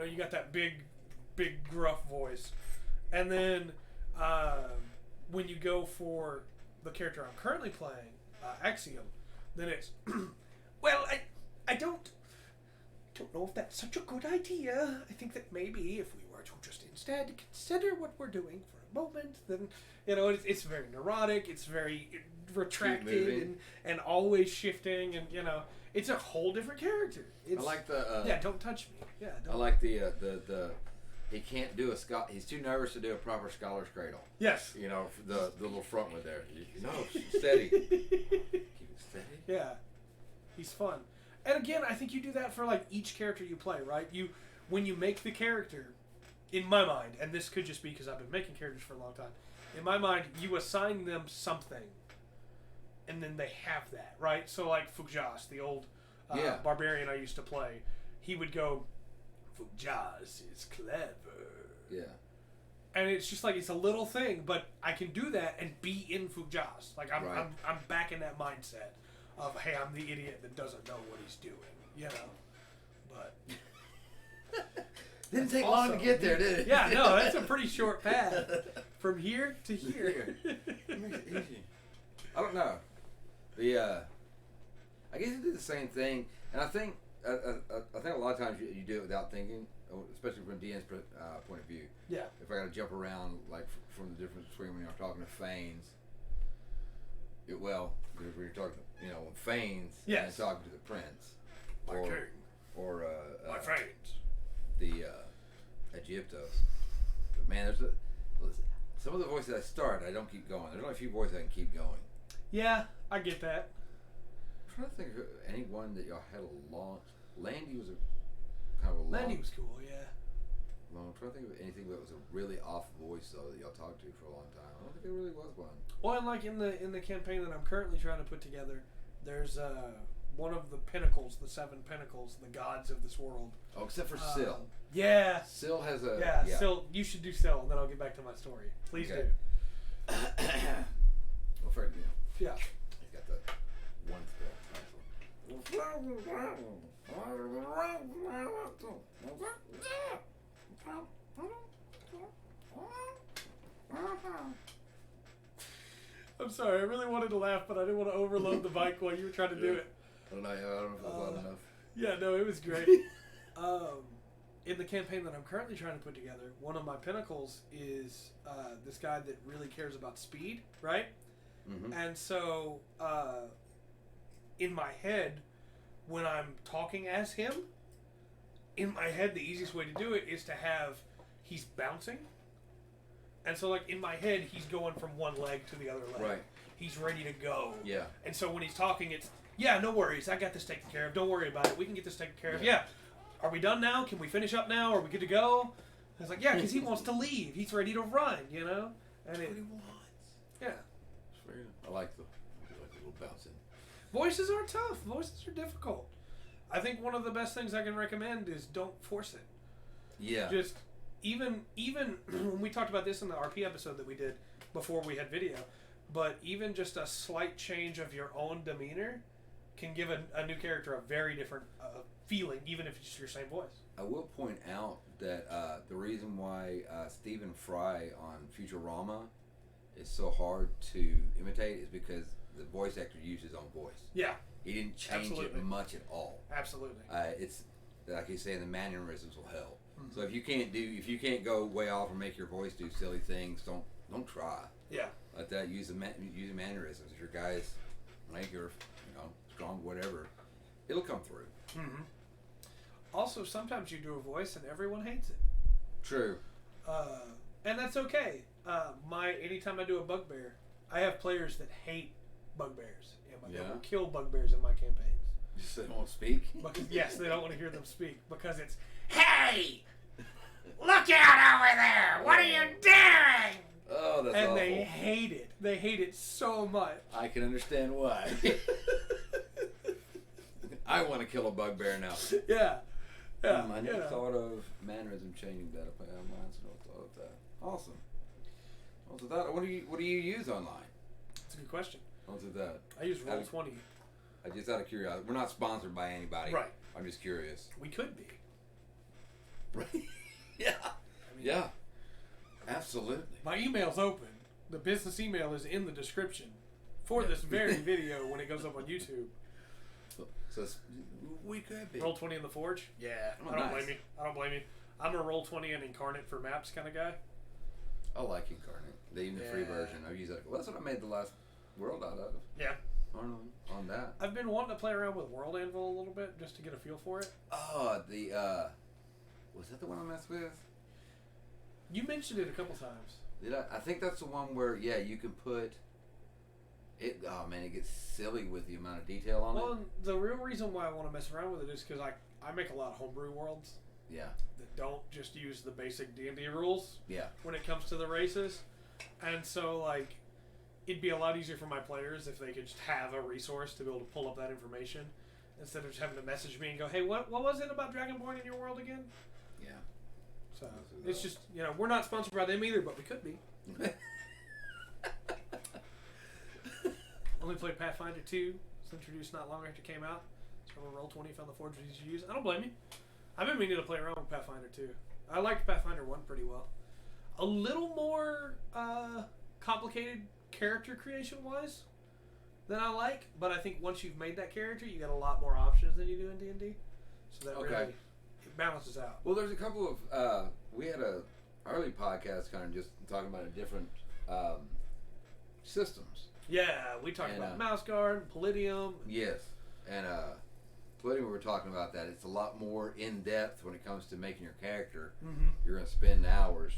You got that big gruff voice. And then when you go for the character I'm currently playing, Axiom, then it's, "Well, I don't know if that's such a good idea. I think that maybe if we were to just instead consider what we're doing for a moment, then it's very neurotic, it's very retracted and always shifting, and it's a whole different character. I like the don't touch me. I like the he can't do he's too nervous to do a proper scholar's cradle. Yes. The little front one there. No, steady. Keep it steady. Yeah. He's fun. And again, I think you do that for like each character you play, right? When you make the character, in my mind, and this could just be because I've been making characters for a long time, in my mind, you assign them something, and then they have that, right? So like Fukjas, the old barbarian I used to play, he would go, Fukjas is clever. Yeah. And it's just like, it's a little thing, but I can do that and be in Fukjas. Like, I'm back in that mindset of, hey, I'm the idiot that doesn't know what he's doing, But... Didn't take long to get there, did it? Yeah, no, that's a pretty short path. From here to here. I don't know. I guess you do the same thing, and I think a lot of times you do it without thinking, especially from DN's point of view. Yeah. If I got to jump around, like from the difference between when you're talking to Fanes, because when you're talking, when Fanes and talking to the Prince, my king, or my Fanes, the Egyptos. But man, some of the voices I start, I don't keep going. There's only a few voices I can keep going. Yeah, I get that. I'm trying to think of anyone that y'all had a long... Landy was a kind of a long... Landy was cool, yeah. Long. I'm trying to think of anything that was a really off voice, though, that y'all talked to for a long time. I don't think there really was one. Well, and like in the campaign that I'm currently trying to put together, there's one of the pinnacles, the 7 pinnacles, the gods of this world. Oh, except for Syl. Yeah. Syl has a... Yeah, Syl. You should do Syl, and then I'll get back to my story. Please do. Well, first, yeah. He's got the one I'm sorry, I really wanted to laugh, but I didn't want to overload the mic while you were trying to do it. I don't know if it was loud enough. Yeah, no, it was great. In the campaign that I'm currently trying to put together, one of my pinnacles is this guy that really cares about speed, right? Mm-hmm. And so, in my head, when I'm talking as him, in my head, the easiest way to do it is to have, he's bouncing. And so, like, in my head, he's going from one leg to the other leg. Right. He's ready to go. Yeah. And so when he's talking, it's, yeah, no worries. I got this taken care of. Don't worry about it. We can get this taken care of. Yeah. Are we done now? Can we finish up now? Are we good to go? I was like, yeah, because he wants to leave. He's ready to run, And that's what he wants. Yeah. I like the little bouncing. Voices are tough. Voices are difficult. I think one of the best things I can recommend is don't force it. Yeah. Just even when we talked about this in the RP episode that we did before we had video, but even just a slight change of your own demeanor can give a new character a very different feeling, even if it's just your same voice. I will point out that the reason why Stephen Fry on Futurama is so hard to imitate is because the voice actor used his own voice. Yeah. He didn't change it much at all. Absolutely. It's like he's saying, the mannerisms will help. Mm-hmm. So if you can't go way off or make your voice do silly things, don't try. Yeah. Let that use the mannerisms. If your guy's lanky or strong, whatever, it'll come through. Mm-hmm. Also, sometimes you do a voice and everyone hates it. True. And that's okay. Anytime I do a bugbear, I have players that hate bugbears. They will kill bugbears in my campaigns. Just so they won't speak? Because, yes, they don't want to hear them speak. Because it's, hey! Look out over there! What are you doing? Oh, that's awful. And they hate it. They hate it so much. I can understand why. I want to kill a bugbear now. Yeah. Yeah. I never thought of mannerism changing that. I never thought of that. Awesome. Also, what do you use online? That's a good question. Also, that I use Roll20. I just out of curiosity. We're not sponsored by anybody. Right. I'm just curious. We could be. Right. Yeah. Yeah. Absolutely. My email's open. The business email is in the description for this very video when it goes up on YouTube. So we could be. Roll20 in the Forge? Yeah. Oh, I don't blame you. I'm a Roll20 and Incarnate for maps kind of guy. I like Incarnate. Even the free version. I've used that. Well, that's what I made the last world out of. Yeah. On that. I've been wanting to play around with World Anvil a little bit just to get a feel for it. Oh, was that the one I messed with? You mentioned it a couple times. Did I? I think that's the one where you can put it. Oh man, it gets silly with the amount of detail on it. Well, the real reason why I want to mess around with it is because I make a lot of homebrew worlds. Yeah. That don't just use the basic D&D rules. Yeah. When it comes to the races, and so it'd be a lot easier for my players if they could just have a resource to be able to pull up that information instead of just having to message me and go, hey, what was it about Dragonborn in your world again? Yeah. So it's just, we're not sponsored by them either, but we could be. Only played Pathfinder 2. It's introduced not long after it came out. So Roll20 found the Forge was easy to use. I don't blame you. I've been meaning to play around with Pathfinder 2. I liked Pathfinder 1 pretty well. A little more complicated character creation-wise than I like, but I think once you've made that character, you got a lot more options than you do in D&D. So that really it balances out. Well, there's a couple of we had a early podcast kind of just talking about different systems. Yeah, we talked about Mouse Guard, Palladium. Yes, and Palladium, we were talking about that. It's a lot more in depth when it comes to making your character. Mm-hmm. You're going to spend hours,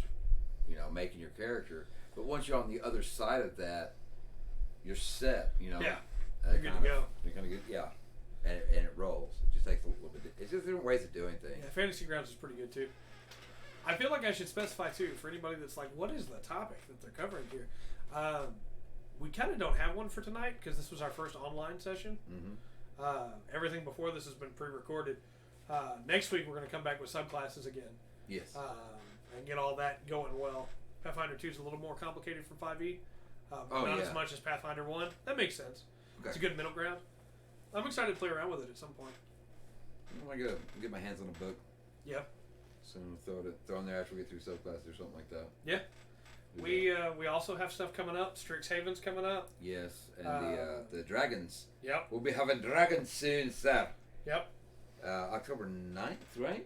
making your character. But once you're on the other side of that, you're set. Yeah, you're good to go. You're going to get and it rolls. It just takes a little bit. It's just different ways of doing things. Yeah, Fantasy Grounds is pretty good too. I feel like I should specify too for anybody that's like, what is the topic that they're covering here? We kind of don't have one for tonight because this was our first online session. Mm-hmm. Everything before this has been pre-recorded. Next week we're going to come back with subclasses again. Yes. And get all that going well. Pathfinder 2 is a little more complicated from 5e. Not as much as Pathfinder 1. That makes sense. Okay. It's a good middle ground. I'm excited to play around with it at some point. I'm going to get my hands on a book. Yep. So throw in there after we get through subclasses or something like that. Yeah. We also have stuff coming up. Strixhaven's coming up. Yes, and the dragons. Yep. We'll be having dragons soon, sir. Yep. October 9th, right?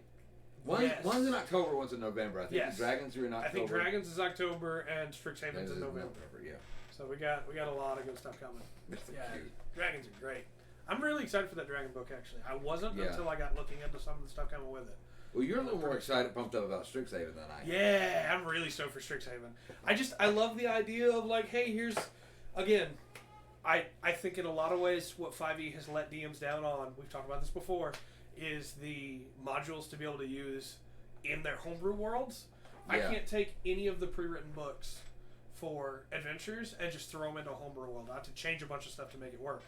Yes. One's in October, one's in November. I think the dragons are in October. I think dragons is October and Strixhaven's in November. Yeah. So we got a lot of good stuff coming. Cute. Dragons are great. I'm really excited for that dragon book. Actually, I wasn't until I got looking into some of the stuff coming with it. Well, you're a little more pumped up about Strixhaven than I am. Yeah, I'm really stoked for Strixhaven. I love the idea of hey, here's, again, I think in a lot of ways what 5e has let DMs down on, we've talked about this before, is the modules to be able to use in their homebrew worlds. Yeah. I can't take any of the pre-written books for adventures and just throw them into a homebrew world. I have to change a bunch of stuff to make it work.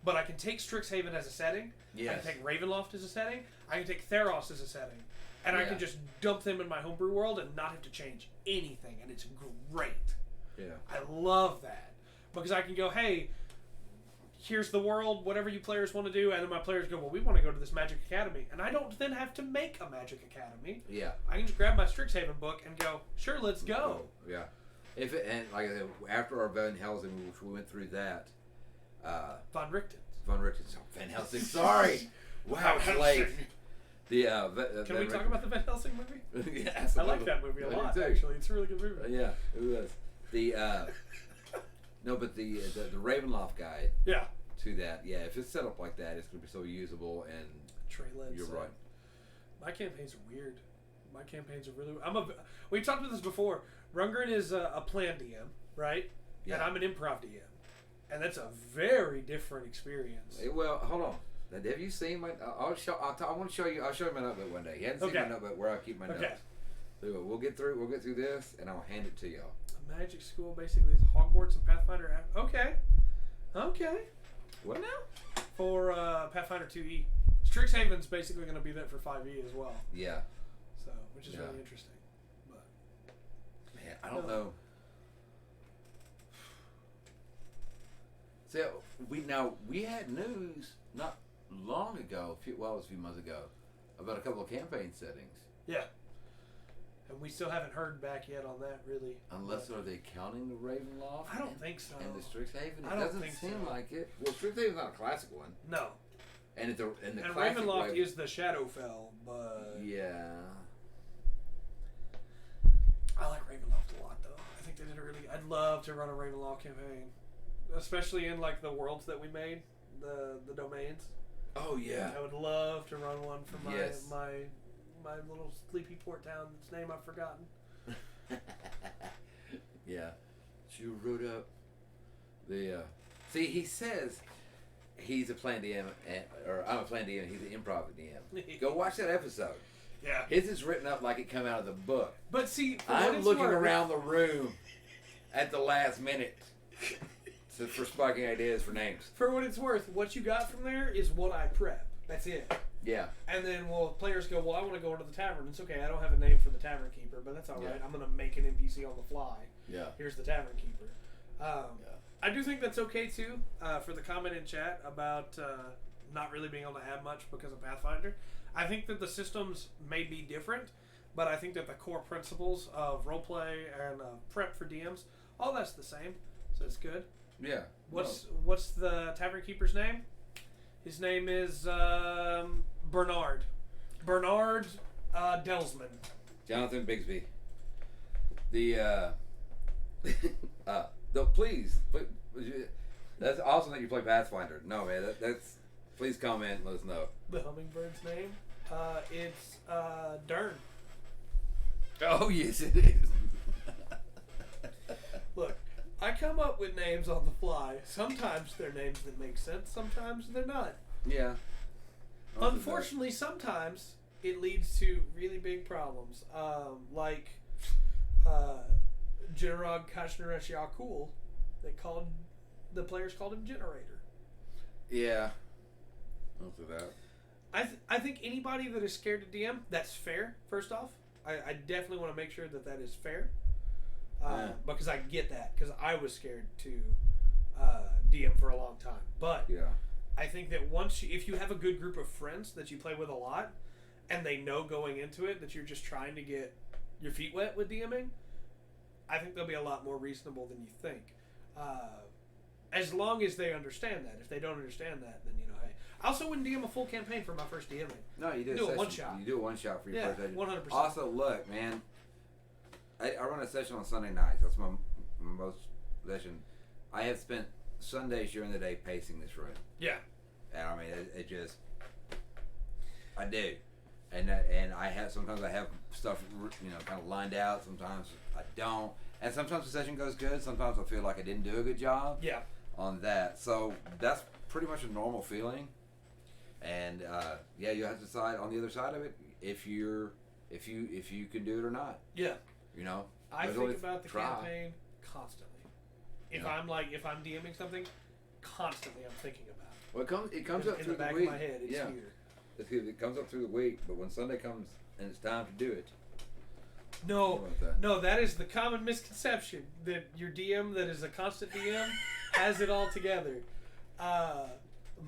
But I can take Strixhaven as a setting. Yes. I can take Ravenloft as a setting. I can take Theros as a setting. And I can just dump them in my homebrew world and not have to change anything. And it's great. Yeah. I love that. Because I can go, hey, here's the world, whatever you players want to do. And then my players go, well, we want to go to this Magic Academy. And I don't then have to make a Magic Academy. Yeah. I can just grab my Strixhaven book and go, sure, let's go. Yeah. And like I said, after our Van Helsing, which we went through that, Von Richten. Van Helsing. Sorry. Wow, it's late. Can we talk about the Van Helsing movie? Yeah, I like that movie a lot. Actually, it's a really good movie. Yeah, it was. The Ravenloft guide. Yeah. To that, yeah. If it's set up like that, it's going to be so usable. And Trey-led. You're right. My campaigns are weird. My campaigns are really. We talked about this before. Rundgren is a plan DM, right? Yeah. And I'm an improv DM. And that's a very different experience. Well, hold on. Have you seen my? I want to show you. I'll show you my notebook one day. You haven't seen my notebook where I keep my notes. So we'll get through this, and I'll hand it to y'all. A magic school basically is Hogwarts and Pathfinder. Okay. What now? For Pathfinder 2e, Strixhaven's basically going to be that for 5e as well. Yeah. So, which is really interesting. But man, I don't know. So we had news not long ago, it was a few months ago, about a couple of campaign settings. Yeah. And we still haven't heard back yet on that, really. Unless are they counting the Ravenloft? I don't think so. And the Strixhaven? It doesn't seem like it. Well, Strixhaven's not a classic one. No. And the Ravenloft is the Shadowfell, but yeah. I like Ravenloft a lot, though. think they did a really. I'd love to run a Ravenloft campaign, especially in like the worlds that we made, the domains. Oh yeah. I would love to run one for my Yes. my little sleepy port town. Its name I've forgotten. Yeah. She wrote up the. See, he says he's a playing DM, or I'm a playing DM. He's an improv DM. Go watch that episode. Yeah. His is written up like it come out of the book. But see, I'm looking around the room at the last minute for sparking ideas for names. For what it's worth, what you got from there is what I prep. That's it. Yeah. And then, players go, well, I want to go into the tavern. It's okay, I don't have a name for the tavern keeper, but that's all right. I'm going to make an NPC on the fly. Yeah. Here's the tavern keeper. I do think that's okay, too, for the comment in chat about not really being able to add much because of Pathfinder. I think that the systems may be different, but I think that the core principles of roleplay and prep for DMs, all that's the same, so it's good. Yeah. What's the tavern keeper's name? His name is Bernard. Bernard Delsman. Jonathan Bigsby. Please. That's awesome that you play Pathfinder. No, man, that's. Please comment and let us know. The hummingbird's name? It's Dern. Oh, yes, it is. Look, I come up with names on the fly. Sometimes they're names that make sense, sometimes they're not. Yeah. Unfortunately, sometimes it leads to really big problems. Like Generog Kashnaresh Yakul, the players called him Generator. Yeah. Most of that. I think anybody that is scared to DM, that's fair, first off. I definitely want to make sure that is fair. Because I get that. Because I was scared to DM for a long time. But yeah. I think that if you have a good group of friends that you play with a lot, and they know going into it that you're just trying to get your feet wet with DMing, I think they'll be a lot more reasonable than you think. As long as they understand that. If they don't understand that, then hey. I also wouldn't DM a full campaign for my first DMing. No, you do a one shot. You do a one shot for your first session. 100%. Also, look, man, I run a session on Sunday nights. That's my most session. I have spent Sundays during the day pacing this room. Yeah. And I mean, it just, I do. And sometimes I have stuff, kind of lined out. Sometimes I don't. And sometimes the session goes good. Sometimes I feel like I didn't do a good job. Yeah. On that. So that's pretty much a normal feeling. And you have to decide on the other side of it if you can do it or not. Yeah. I think about the campaign constantly. If I'm DMing something, constantly I'm thinking about it. Well, it comes up in through the back week. of my head. It's here. It comes up through the week, but when Sunday comes and it's time to do it. No, that is the common misconception that your DM that is a constant DM has it all together.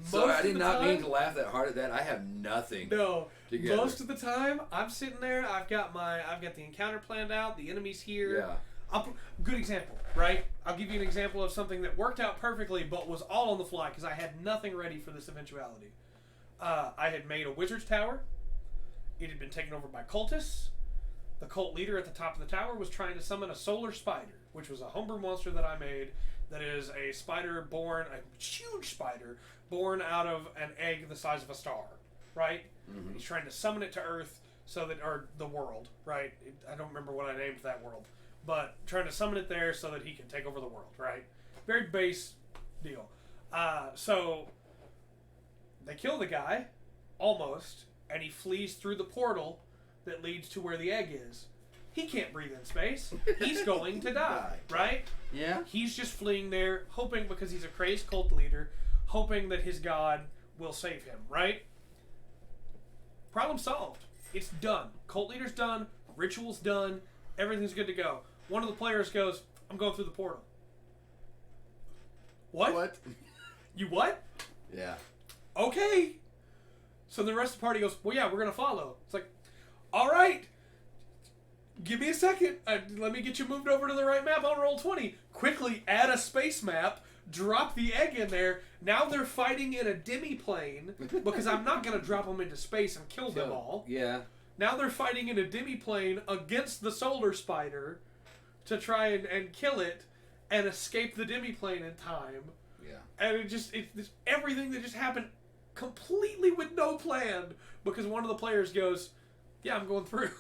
Sorry, I did not mean to laugh that hard at that. I have nothing. No, together. Most of the time I'm sitting there. I've got the encounter planned out. The enemy's here. Yeah. Good example, right? I'll give you an example of something that worked out perfectly, but was all on the fly because I had nothing ready for this eventuality. I had made a wizard's tower. It had been taken over by cultists. The cult leader at the top of the tower was trying to summon a solar spider, which was a homebrew monster that I made. That is a spider a huge spider born out of an egg the size of a star, right? Mm-hmm. He's trying to summon it to Earth or the world, right? I don't remember what I named that world, but trying to summon it there so that he can take over the world, right? Very base deal. So they kill the guy, almost, and he flees through the portal that leads to where the egg is. He can't breathe in space. He's going to die, right? Yeah. He's just fleeing there, hoping, because he's a crazed cult leader, hoping that his god will save him, right? Problem solved. It's done. Cult leader's done. Ritual's done. Everything's good to go. One of the players goes, I'm going through the portal. What? You what? Yeah. Okay. So the rest of the party goes, well, yeah, we're going to follow. It's like, all right. Give me a second. Let me get you moved over to the right map on roll 20. Quickly add a space map. Drop the egg in there. Now they're fighting in a demi-plane because I'm not going to drop them into space and kill them all. Yeah. Now they're fighting in a demi-plane against the solar spider to try and kill it and escape the demiplane in time. Yeah. And it's everything that just happened completely with no plan because one of the players goes, yeah, I'm going through.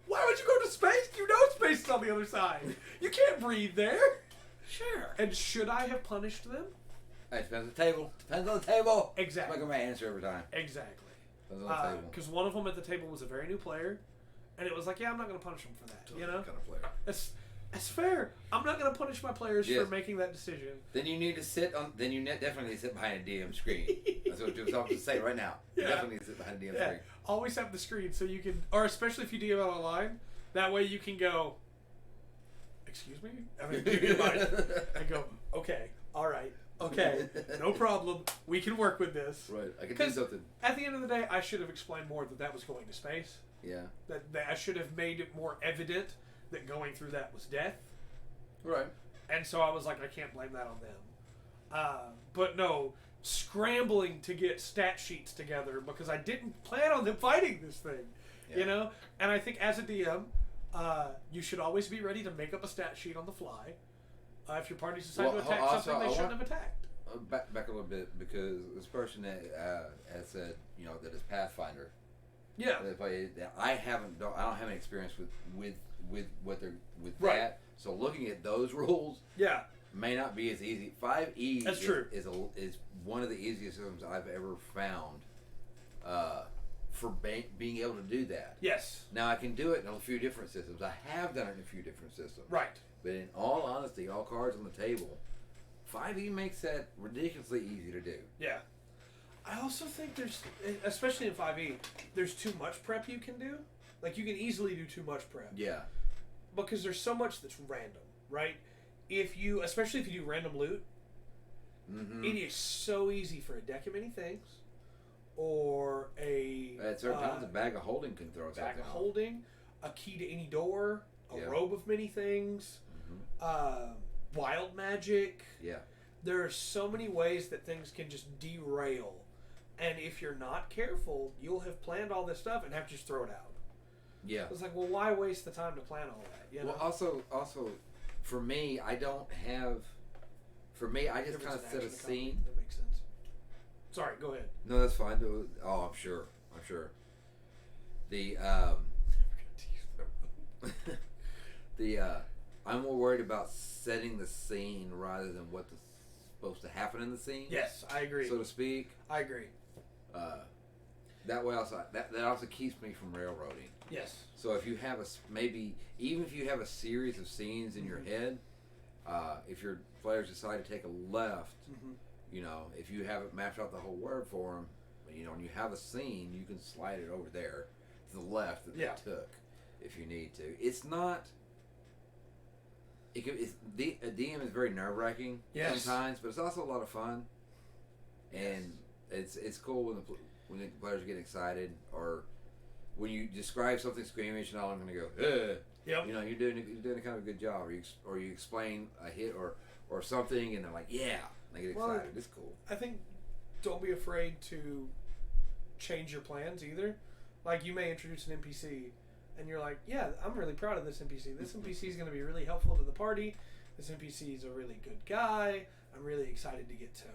Why would you go to space? You know space is on the other side. You can't breathe there. Sure. And should I have punished them? It depends on the table. Depends on the table. Exactly. That's like my answer every time. Exactly. Depends on the table. Because one of them at the table was a very new player, and it was like, yeah, I'm not going to punish them for that. You know? Kind of player. That's fair. I'm not going to punish my players for making that decision. Then you need to sit on. Then you definitely need to sit behind a DM screen. That's what I'm going to say right now. You definitely need to sit behind a DM screen. Always have the screen so you can, or especially if you DM out online, that way you can go, excuse me? I mean, and go, okay, all right, okay, no problem. We can work with this. Right, I can do something. At the end of the day, I should have explained more that was going to space. Yeah. That I should have made it more evident that going through that was death. Right. And so I was like, I can't blame that on them. But no, scrambling to get stat sheets together because I didn't plan on them fighting this thing. Yeah. You know? And I think as a DM, you should always be ready to make up a stat sheet on the fly. If your parties decide to attack something they shouldn't have attacked. Back a little bit because this person that has said, that is Pathfinder. Yeah. I don't have any experience with what they're with right. that. So looking at those rules, may not be as easy. 5e That's true. is one of the easiest systems I've ever found for being able to do that. Yes. Now I can do it in a few different systems. I have done it in a few different systems. Right. But in all honesty, all cards on the table, 5e makes that ridiculously easy to do. Yeah. I also think there's, especially in 5e, there's too much prep you can do. Like, you can easily do too much prep. Yeah. Because there's so much that's random, right? Especially if you do random loot, it is so easy for a deck of many things, or at certain times a bag of holding can throw something. Bag of holding, a key to any door, a robe of many things, wild magic. Yeah. There are so many ways that things can just derail. And if you're not careful, you'll have planned all this stuff and have to just throw it out. Yeah. It's like, well, why waste the time to plan all that? You know? Well, also, for me, I don't have. For me, I just kind of set a scene. That makes sense. Sorry, go ahead. No, that's fine. Oh, I'm sure. I'm more worried about setting the scene rather than what's supposed to happen in the scene. Yes, I agree. So to speak. I agree. That way also that also keeps me from railroading. Yes. So if you have even if you have a series of scenes in your head, if your players decide to take a left, if you haven't mapped out the whole word for them, and you have a scene, you can slide it over there to the left that they took, if you need to. It's not. A DM is very nerve-wracking sometimes, but it's also a lot of fun, and it's cool when the players get excited, or when you describe something squeamish and all, I'm going to go, Yep. You're doing a kind of a good job, or you explain a hit or something, and they're like, yeah, and they get excited. It's cool. I think don't be afraid to change your plans either. Like, you may introduce an NPC, and you're like, yeah, I'm really proud of this NPC. This NPC is going to be really helpful to the party. This NPC is a really good guy. I'm really excited to get to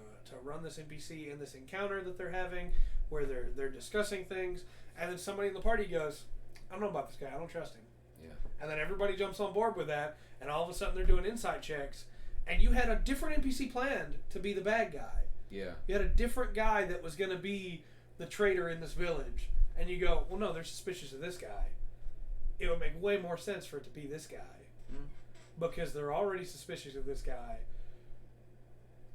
run this NPC in this encounter that they're having, where they're discussing things, and then somebody in the party goes, I don't know about this guy. I don't trust him. Yeah. And then everybody jumps on board with that, and all of a sudden they're doing insight checks, and you had a different NPC planned to be the bad guy. Yeah. You had a different guy that was going to be the traitor in this village, and you go, well, no, they're suspicious of this guy. It would make way more sense for it to be this guy, because they're already suspicious of this guy.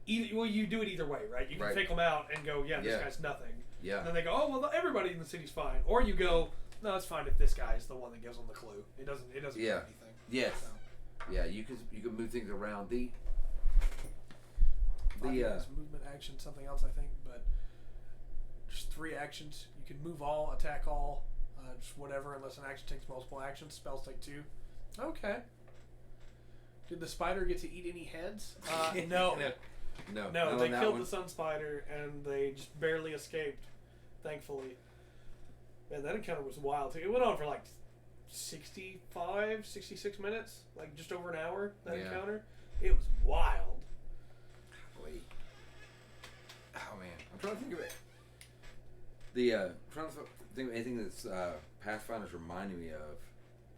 You do it either way, right? You can take them out and go, yeah, this guy's nothing. Yeah. And then they go, oh, well, everybody in the city's fine. Or you go, no, it's fine if this guy is the one that gives them the clue. It doesn't do anything. Yes. So. Yeah, you can move things around. The movement, action, something else, I think, but just 3 actions. You can move all, attack all, just whatever, unless an action takes multiple actions. Spells take 2. Okay. Did the spider get to eat any heads? No. No, they killed the sun spider, and they just barely escaped, thankfully. And that encounter was wild, too. It went on for like 65, 66 minutes, like just over an hour, that encounter. It was wild. Wait. Oh, man. I'm trying to think of it. I'm trying to think of anything that's Pathfinder's reminding me of.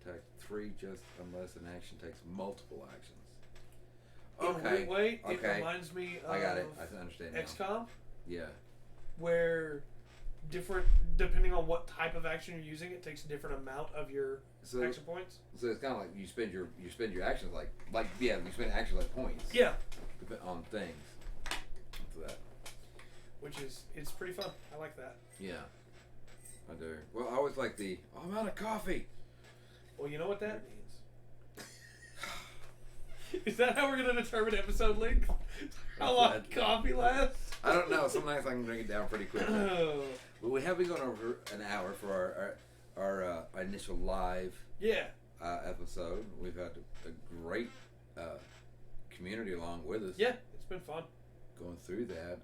Attack 3 just unless an action takes multiple actions. Okay. It reminds me of... I got it. I understand now. XCOM. Yeah. Where depending on what type of action you're using, it takes a different amount of your action points. So it's kind of like you spend your actions you spend actions like points. Yeah. On things. That's that. It's pretty fun. I like that. Yeah. I do. Well, I always like I'm out of coffee. Well, you know what that means. Is that how we're going to determine episode length? How long coffee lasts? I don't know. Sometimes I can drink it down pretty quickly. But we have been going over an hour for our initial live episode. We've had a great community along with us. Yeah, it's been fun. Going through that.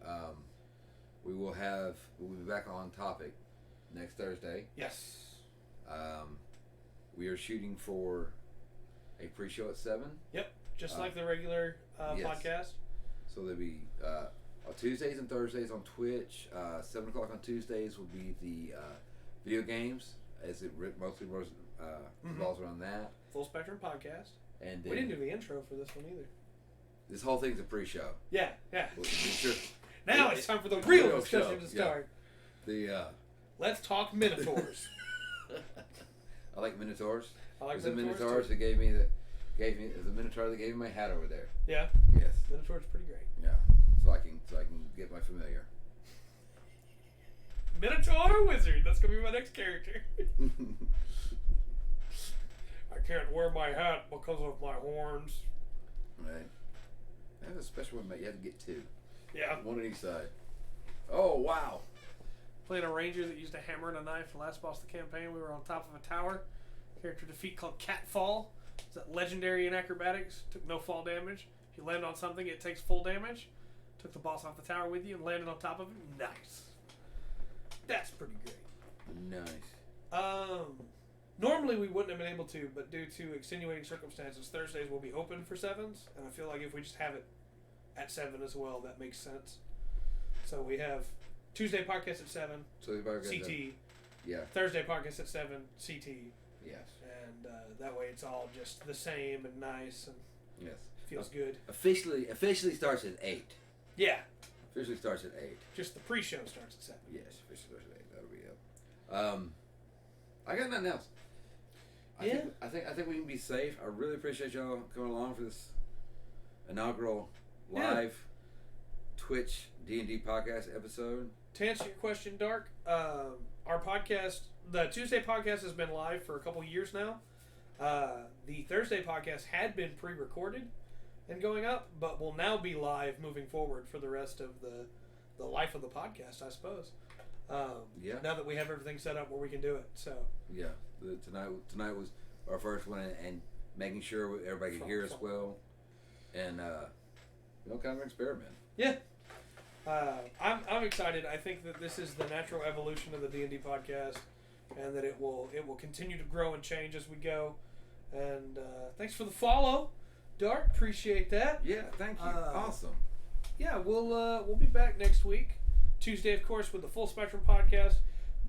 We'll be back on topic next Thursday. Yes. We are shooting for a pre-show at 7. Yep, just like the regular podcast. So there'll be on Tuesdays and Thursdays on Twitch. 7 o'clock on Tuesdays will be the video games, as it mostly revolves around that. Full Spectrum Podcast. And then we didn't do the intro for this one either. This whole thing's a pre-show. Yeah. Sure. Now it's time for the real discussion to start. Let's talk Minotaurs. I like Minotaurs. I like Minotaurs. Minotaurs That gave me the Minotaur that gave me my hat over there. Yeah. Yes. Minotaur's pretty great. Yeah. So I can get my familiar. Minotaur Wizard. That's gonna be my next character. I can't wear my hat because of my horns. Right. I have a special one, but you have to get 2. Yeah. One on each side. Oh wow. Playing a ranger that used a hammer and a knife. The last boss of the campaign, we were on top of a tower. Character defeat called Catfall. It's that legendary in acrobatics. Took no fall damage. If you land on something, it takes full damage. Took the boss off the tower with you and landed on top of it. Nice. That's pretty great. Nice. Normally we wouldn't have been able to, but due to extenuating circumstances, Thursdays will be open for 7s, and I feel like if we just have it at 7 as well, that makes sense. So we have Tuesday podcast at 7, CT. Yeah. Thursday podcast at 7, CT. Yes. And that way it's all just the same and nice and yes, feels good. Officially starts at 8. Yeah. Officially starts at 8. Just the pre-show starts at 7. Yes, officially starts at 8. That'll be it. I got nothing else. I think we can be safe. I really appreciate y'all coming along for this inaugural live Twitch D&D podcast episode. To answer your question, Dark, our podcast, the Tuesday podcast has been live for a couple years now. The Thursday podcast had been pre-recorded and going up, but will now be live moving forward for the rest of the life of the podcast, I suppose. Now that we have everything set up where we can do it, so yeah, tonight was our first one, and making sure everybody could hear us well, and kind of an experiment. Yeah, I'm excited. I think that this is the natural evolution of the D&D podcast, and that it will continue to grow and change as we go. And thanks for the follow, Dark. Appreciate that. Yeah, thank you. Awesome. Yeah, we'll be back next week. Tuesday, of course, with the Full Spectrum podcast.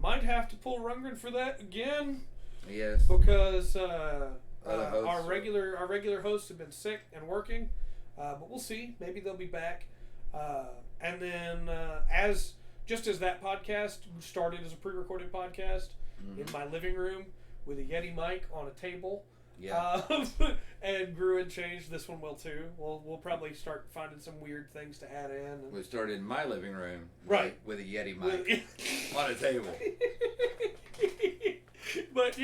Might have to pull Rundgren for that again. Yes. Because our regular hosts have been sick and working. But we'll see. Maybe they'll be back. And then as that podcast started as a pre-recorded podcast in my living room with a Yeti mic on a table. Yeah. And grew and changed. This one will too. We'll probably start finding some weird things to add in. We started in my living room, right, with a Yeti mic on a table. But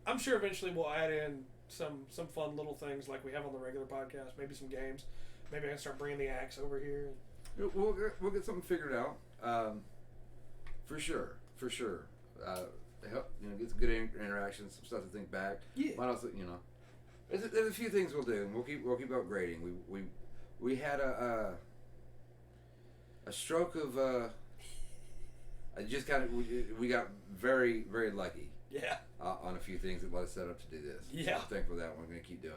I'm sure eventually we'll add in some fun little things like we have on the regular podcast. Maybe some games. Maybe I can start bringing the axe over here. We'll get something figured out. For sure. Help, get some good interactions, some stuff to think back. Yeah. Might also, there's a few things we'll do, and we'll keep upgrading. We had a stroke of I just kind of we got very, very lucky. Yeah. On a few things that let us set up to do this. Yeah. So I'm thankful for that. We're going to keep doing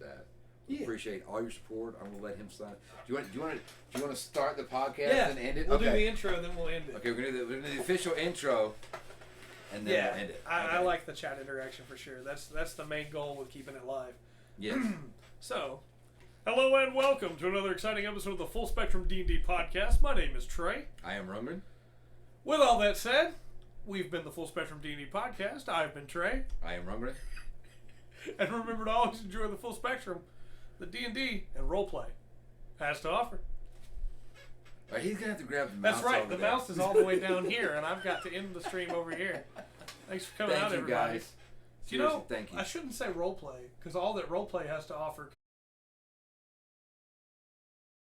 that. Yeah. Appreciate all your support. I'm gonna let him sign. Do you want to start the podcast and end it? We'll do the intro, then we'll end it. Okay, we're gonna do the official intro, and then we'll end it. I like the chat interaction for sure. That's the main goal with keeping it live. Yes. So, hello and welcome to another exciting episode of the Full Spectrum D&D Podcast. My name is Trey. I am Roman. With all that said, we've been the Full Spectrum D&D Podcast. I've been Trey. I am Roman. And remember to always enjoy the full spectrum the D&D and roleplay has to offer. All right, he's going to have to grab the mouse. That's right. Over The there. mouse is all the way down here, and I've got to end the stream over here. Thanks for coming out, everybody. Guys. You know, thank you. I shouldn't say roleplay, because all that roleplay has to offer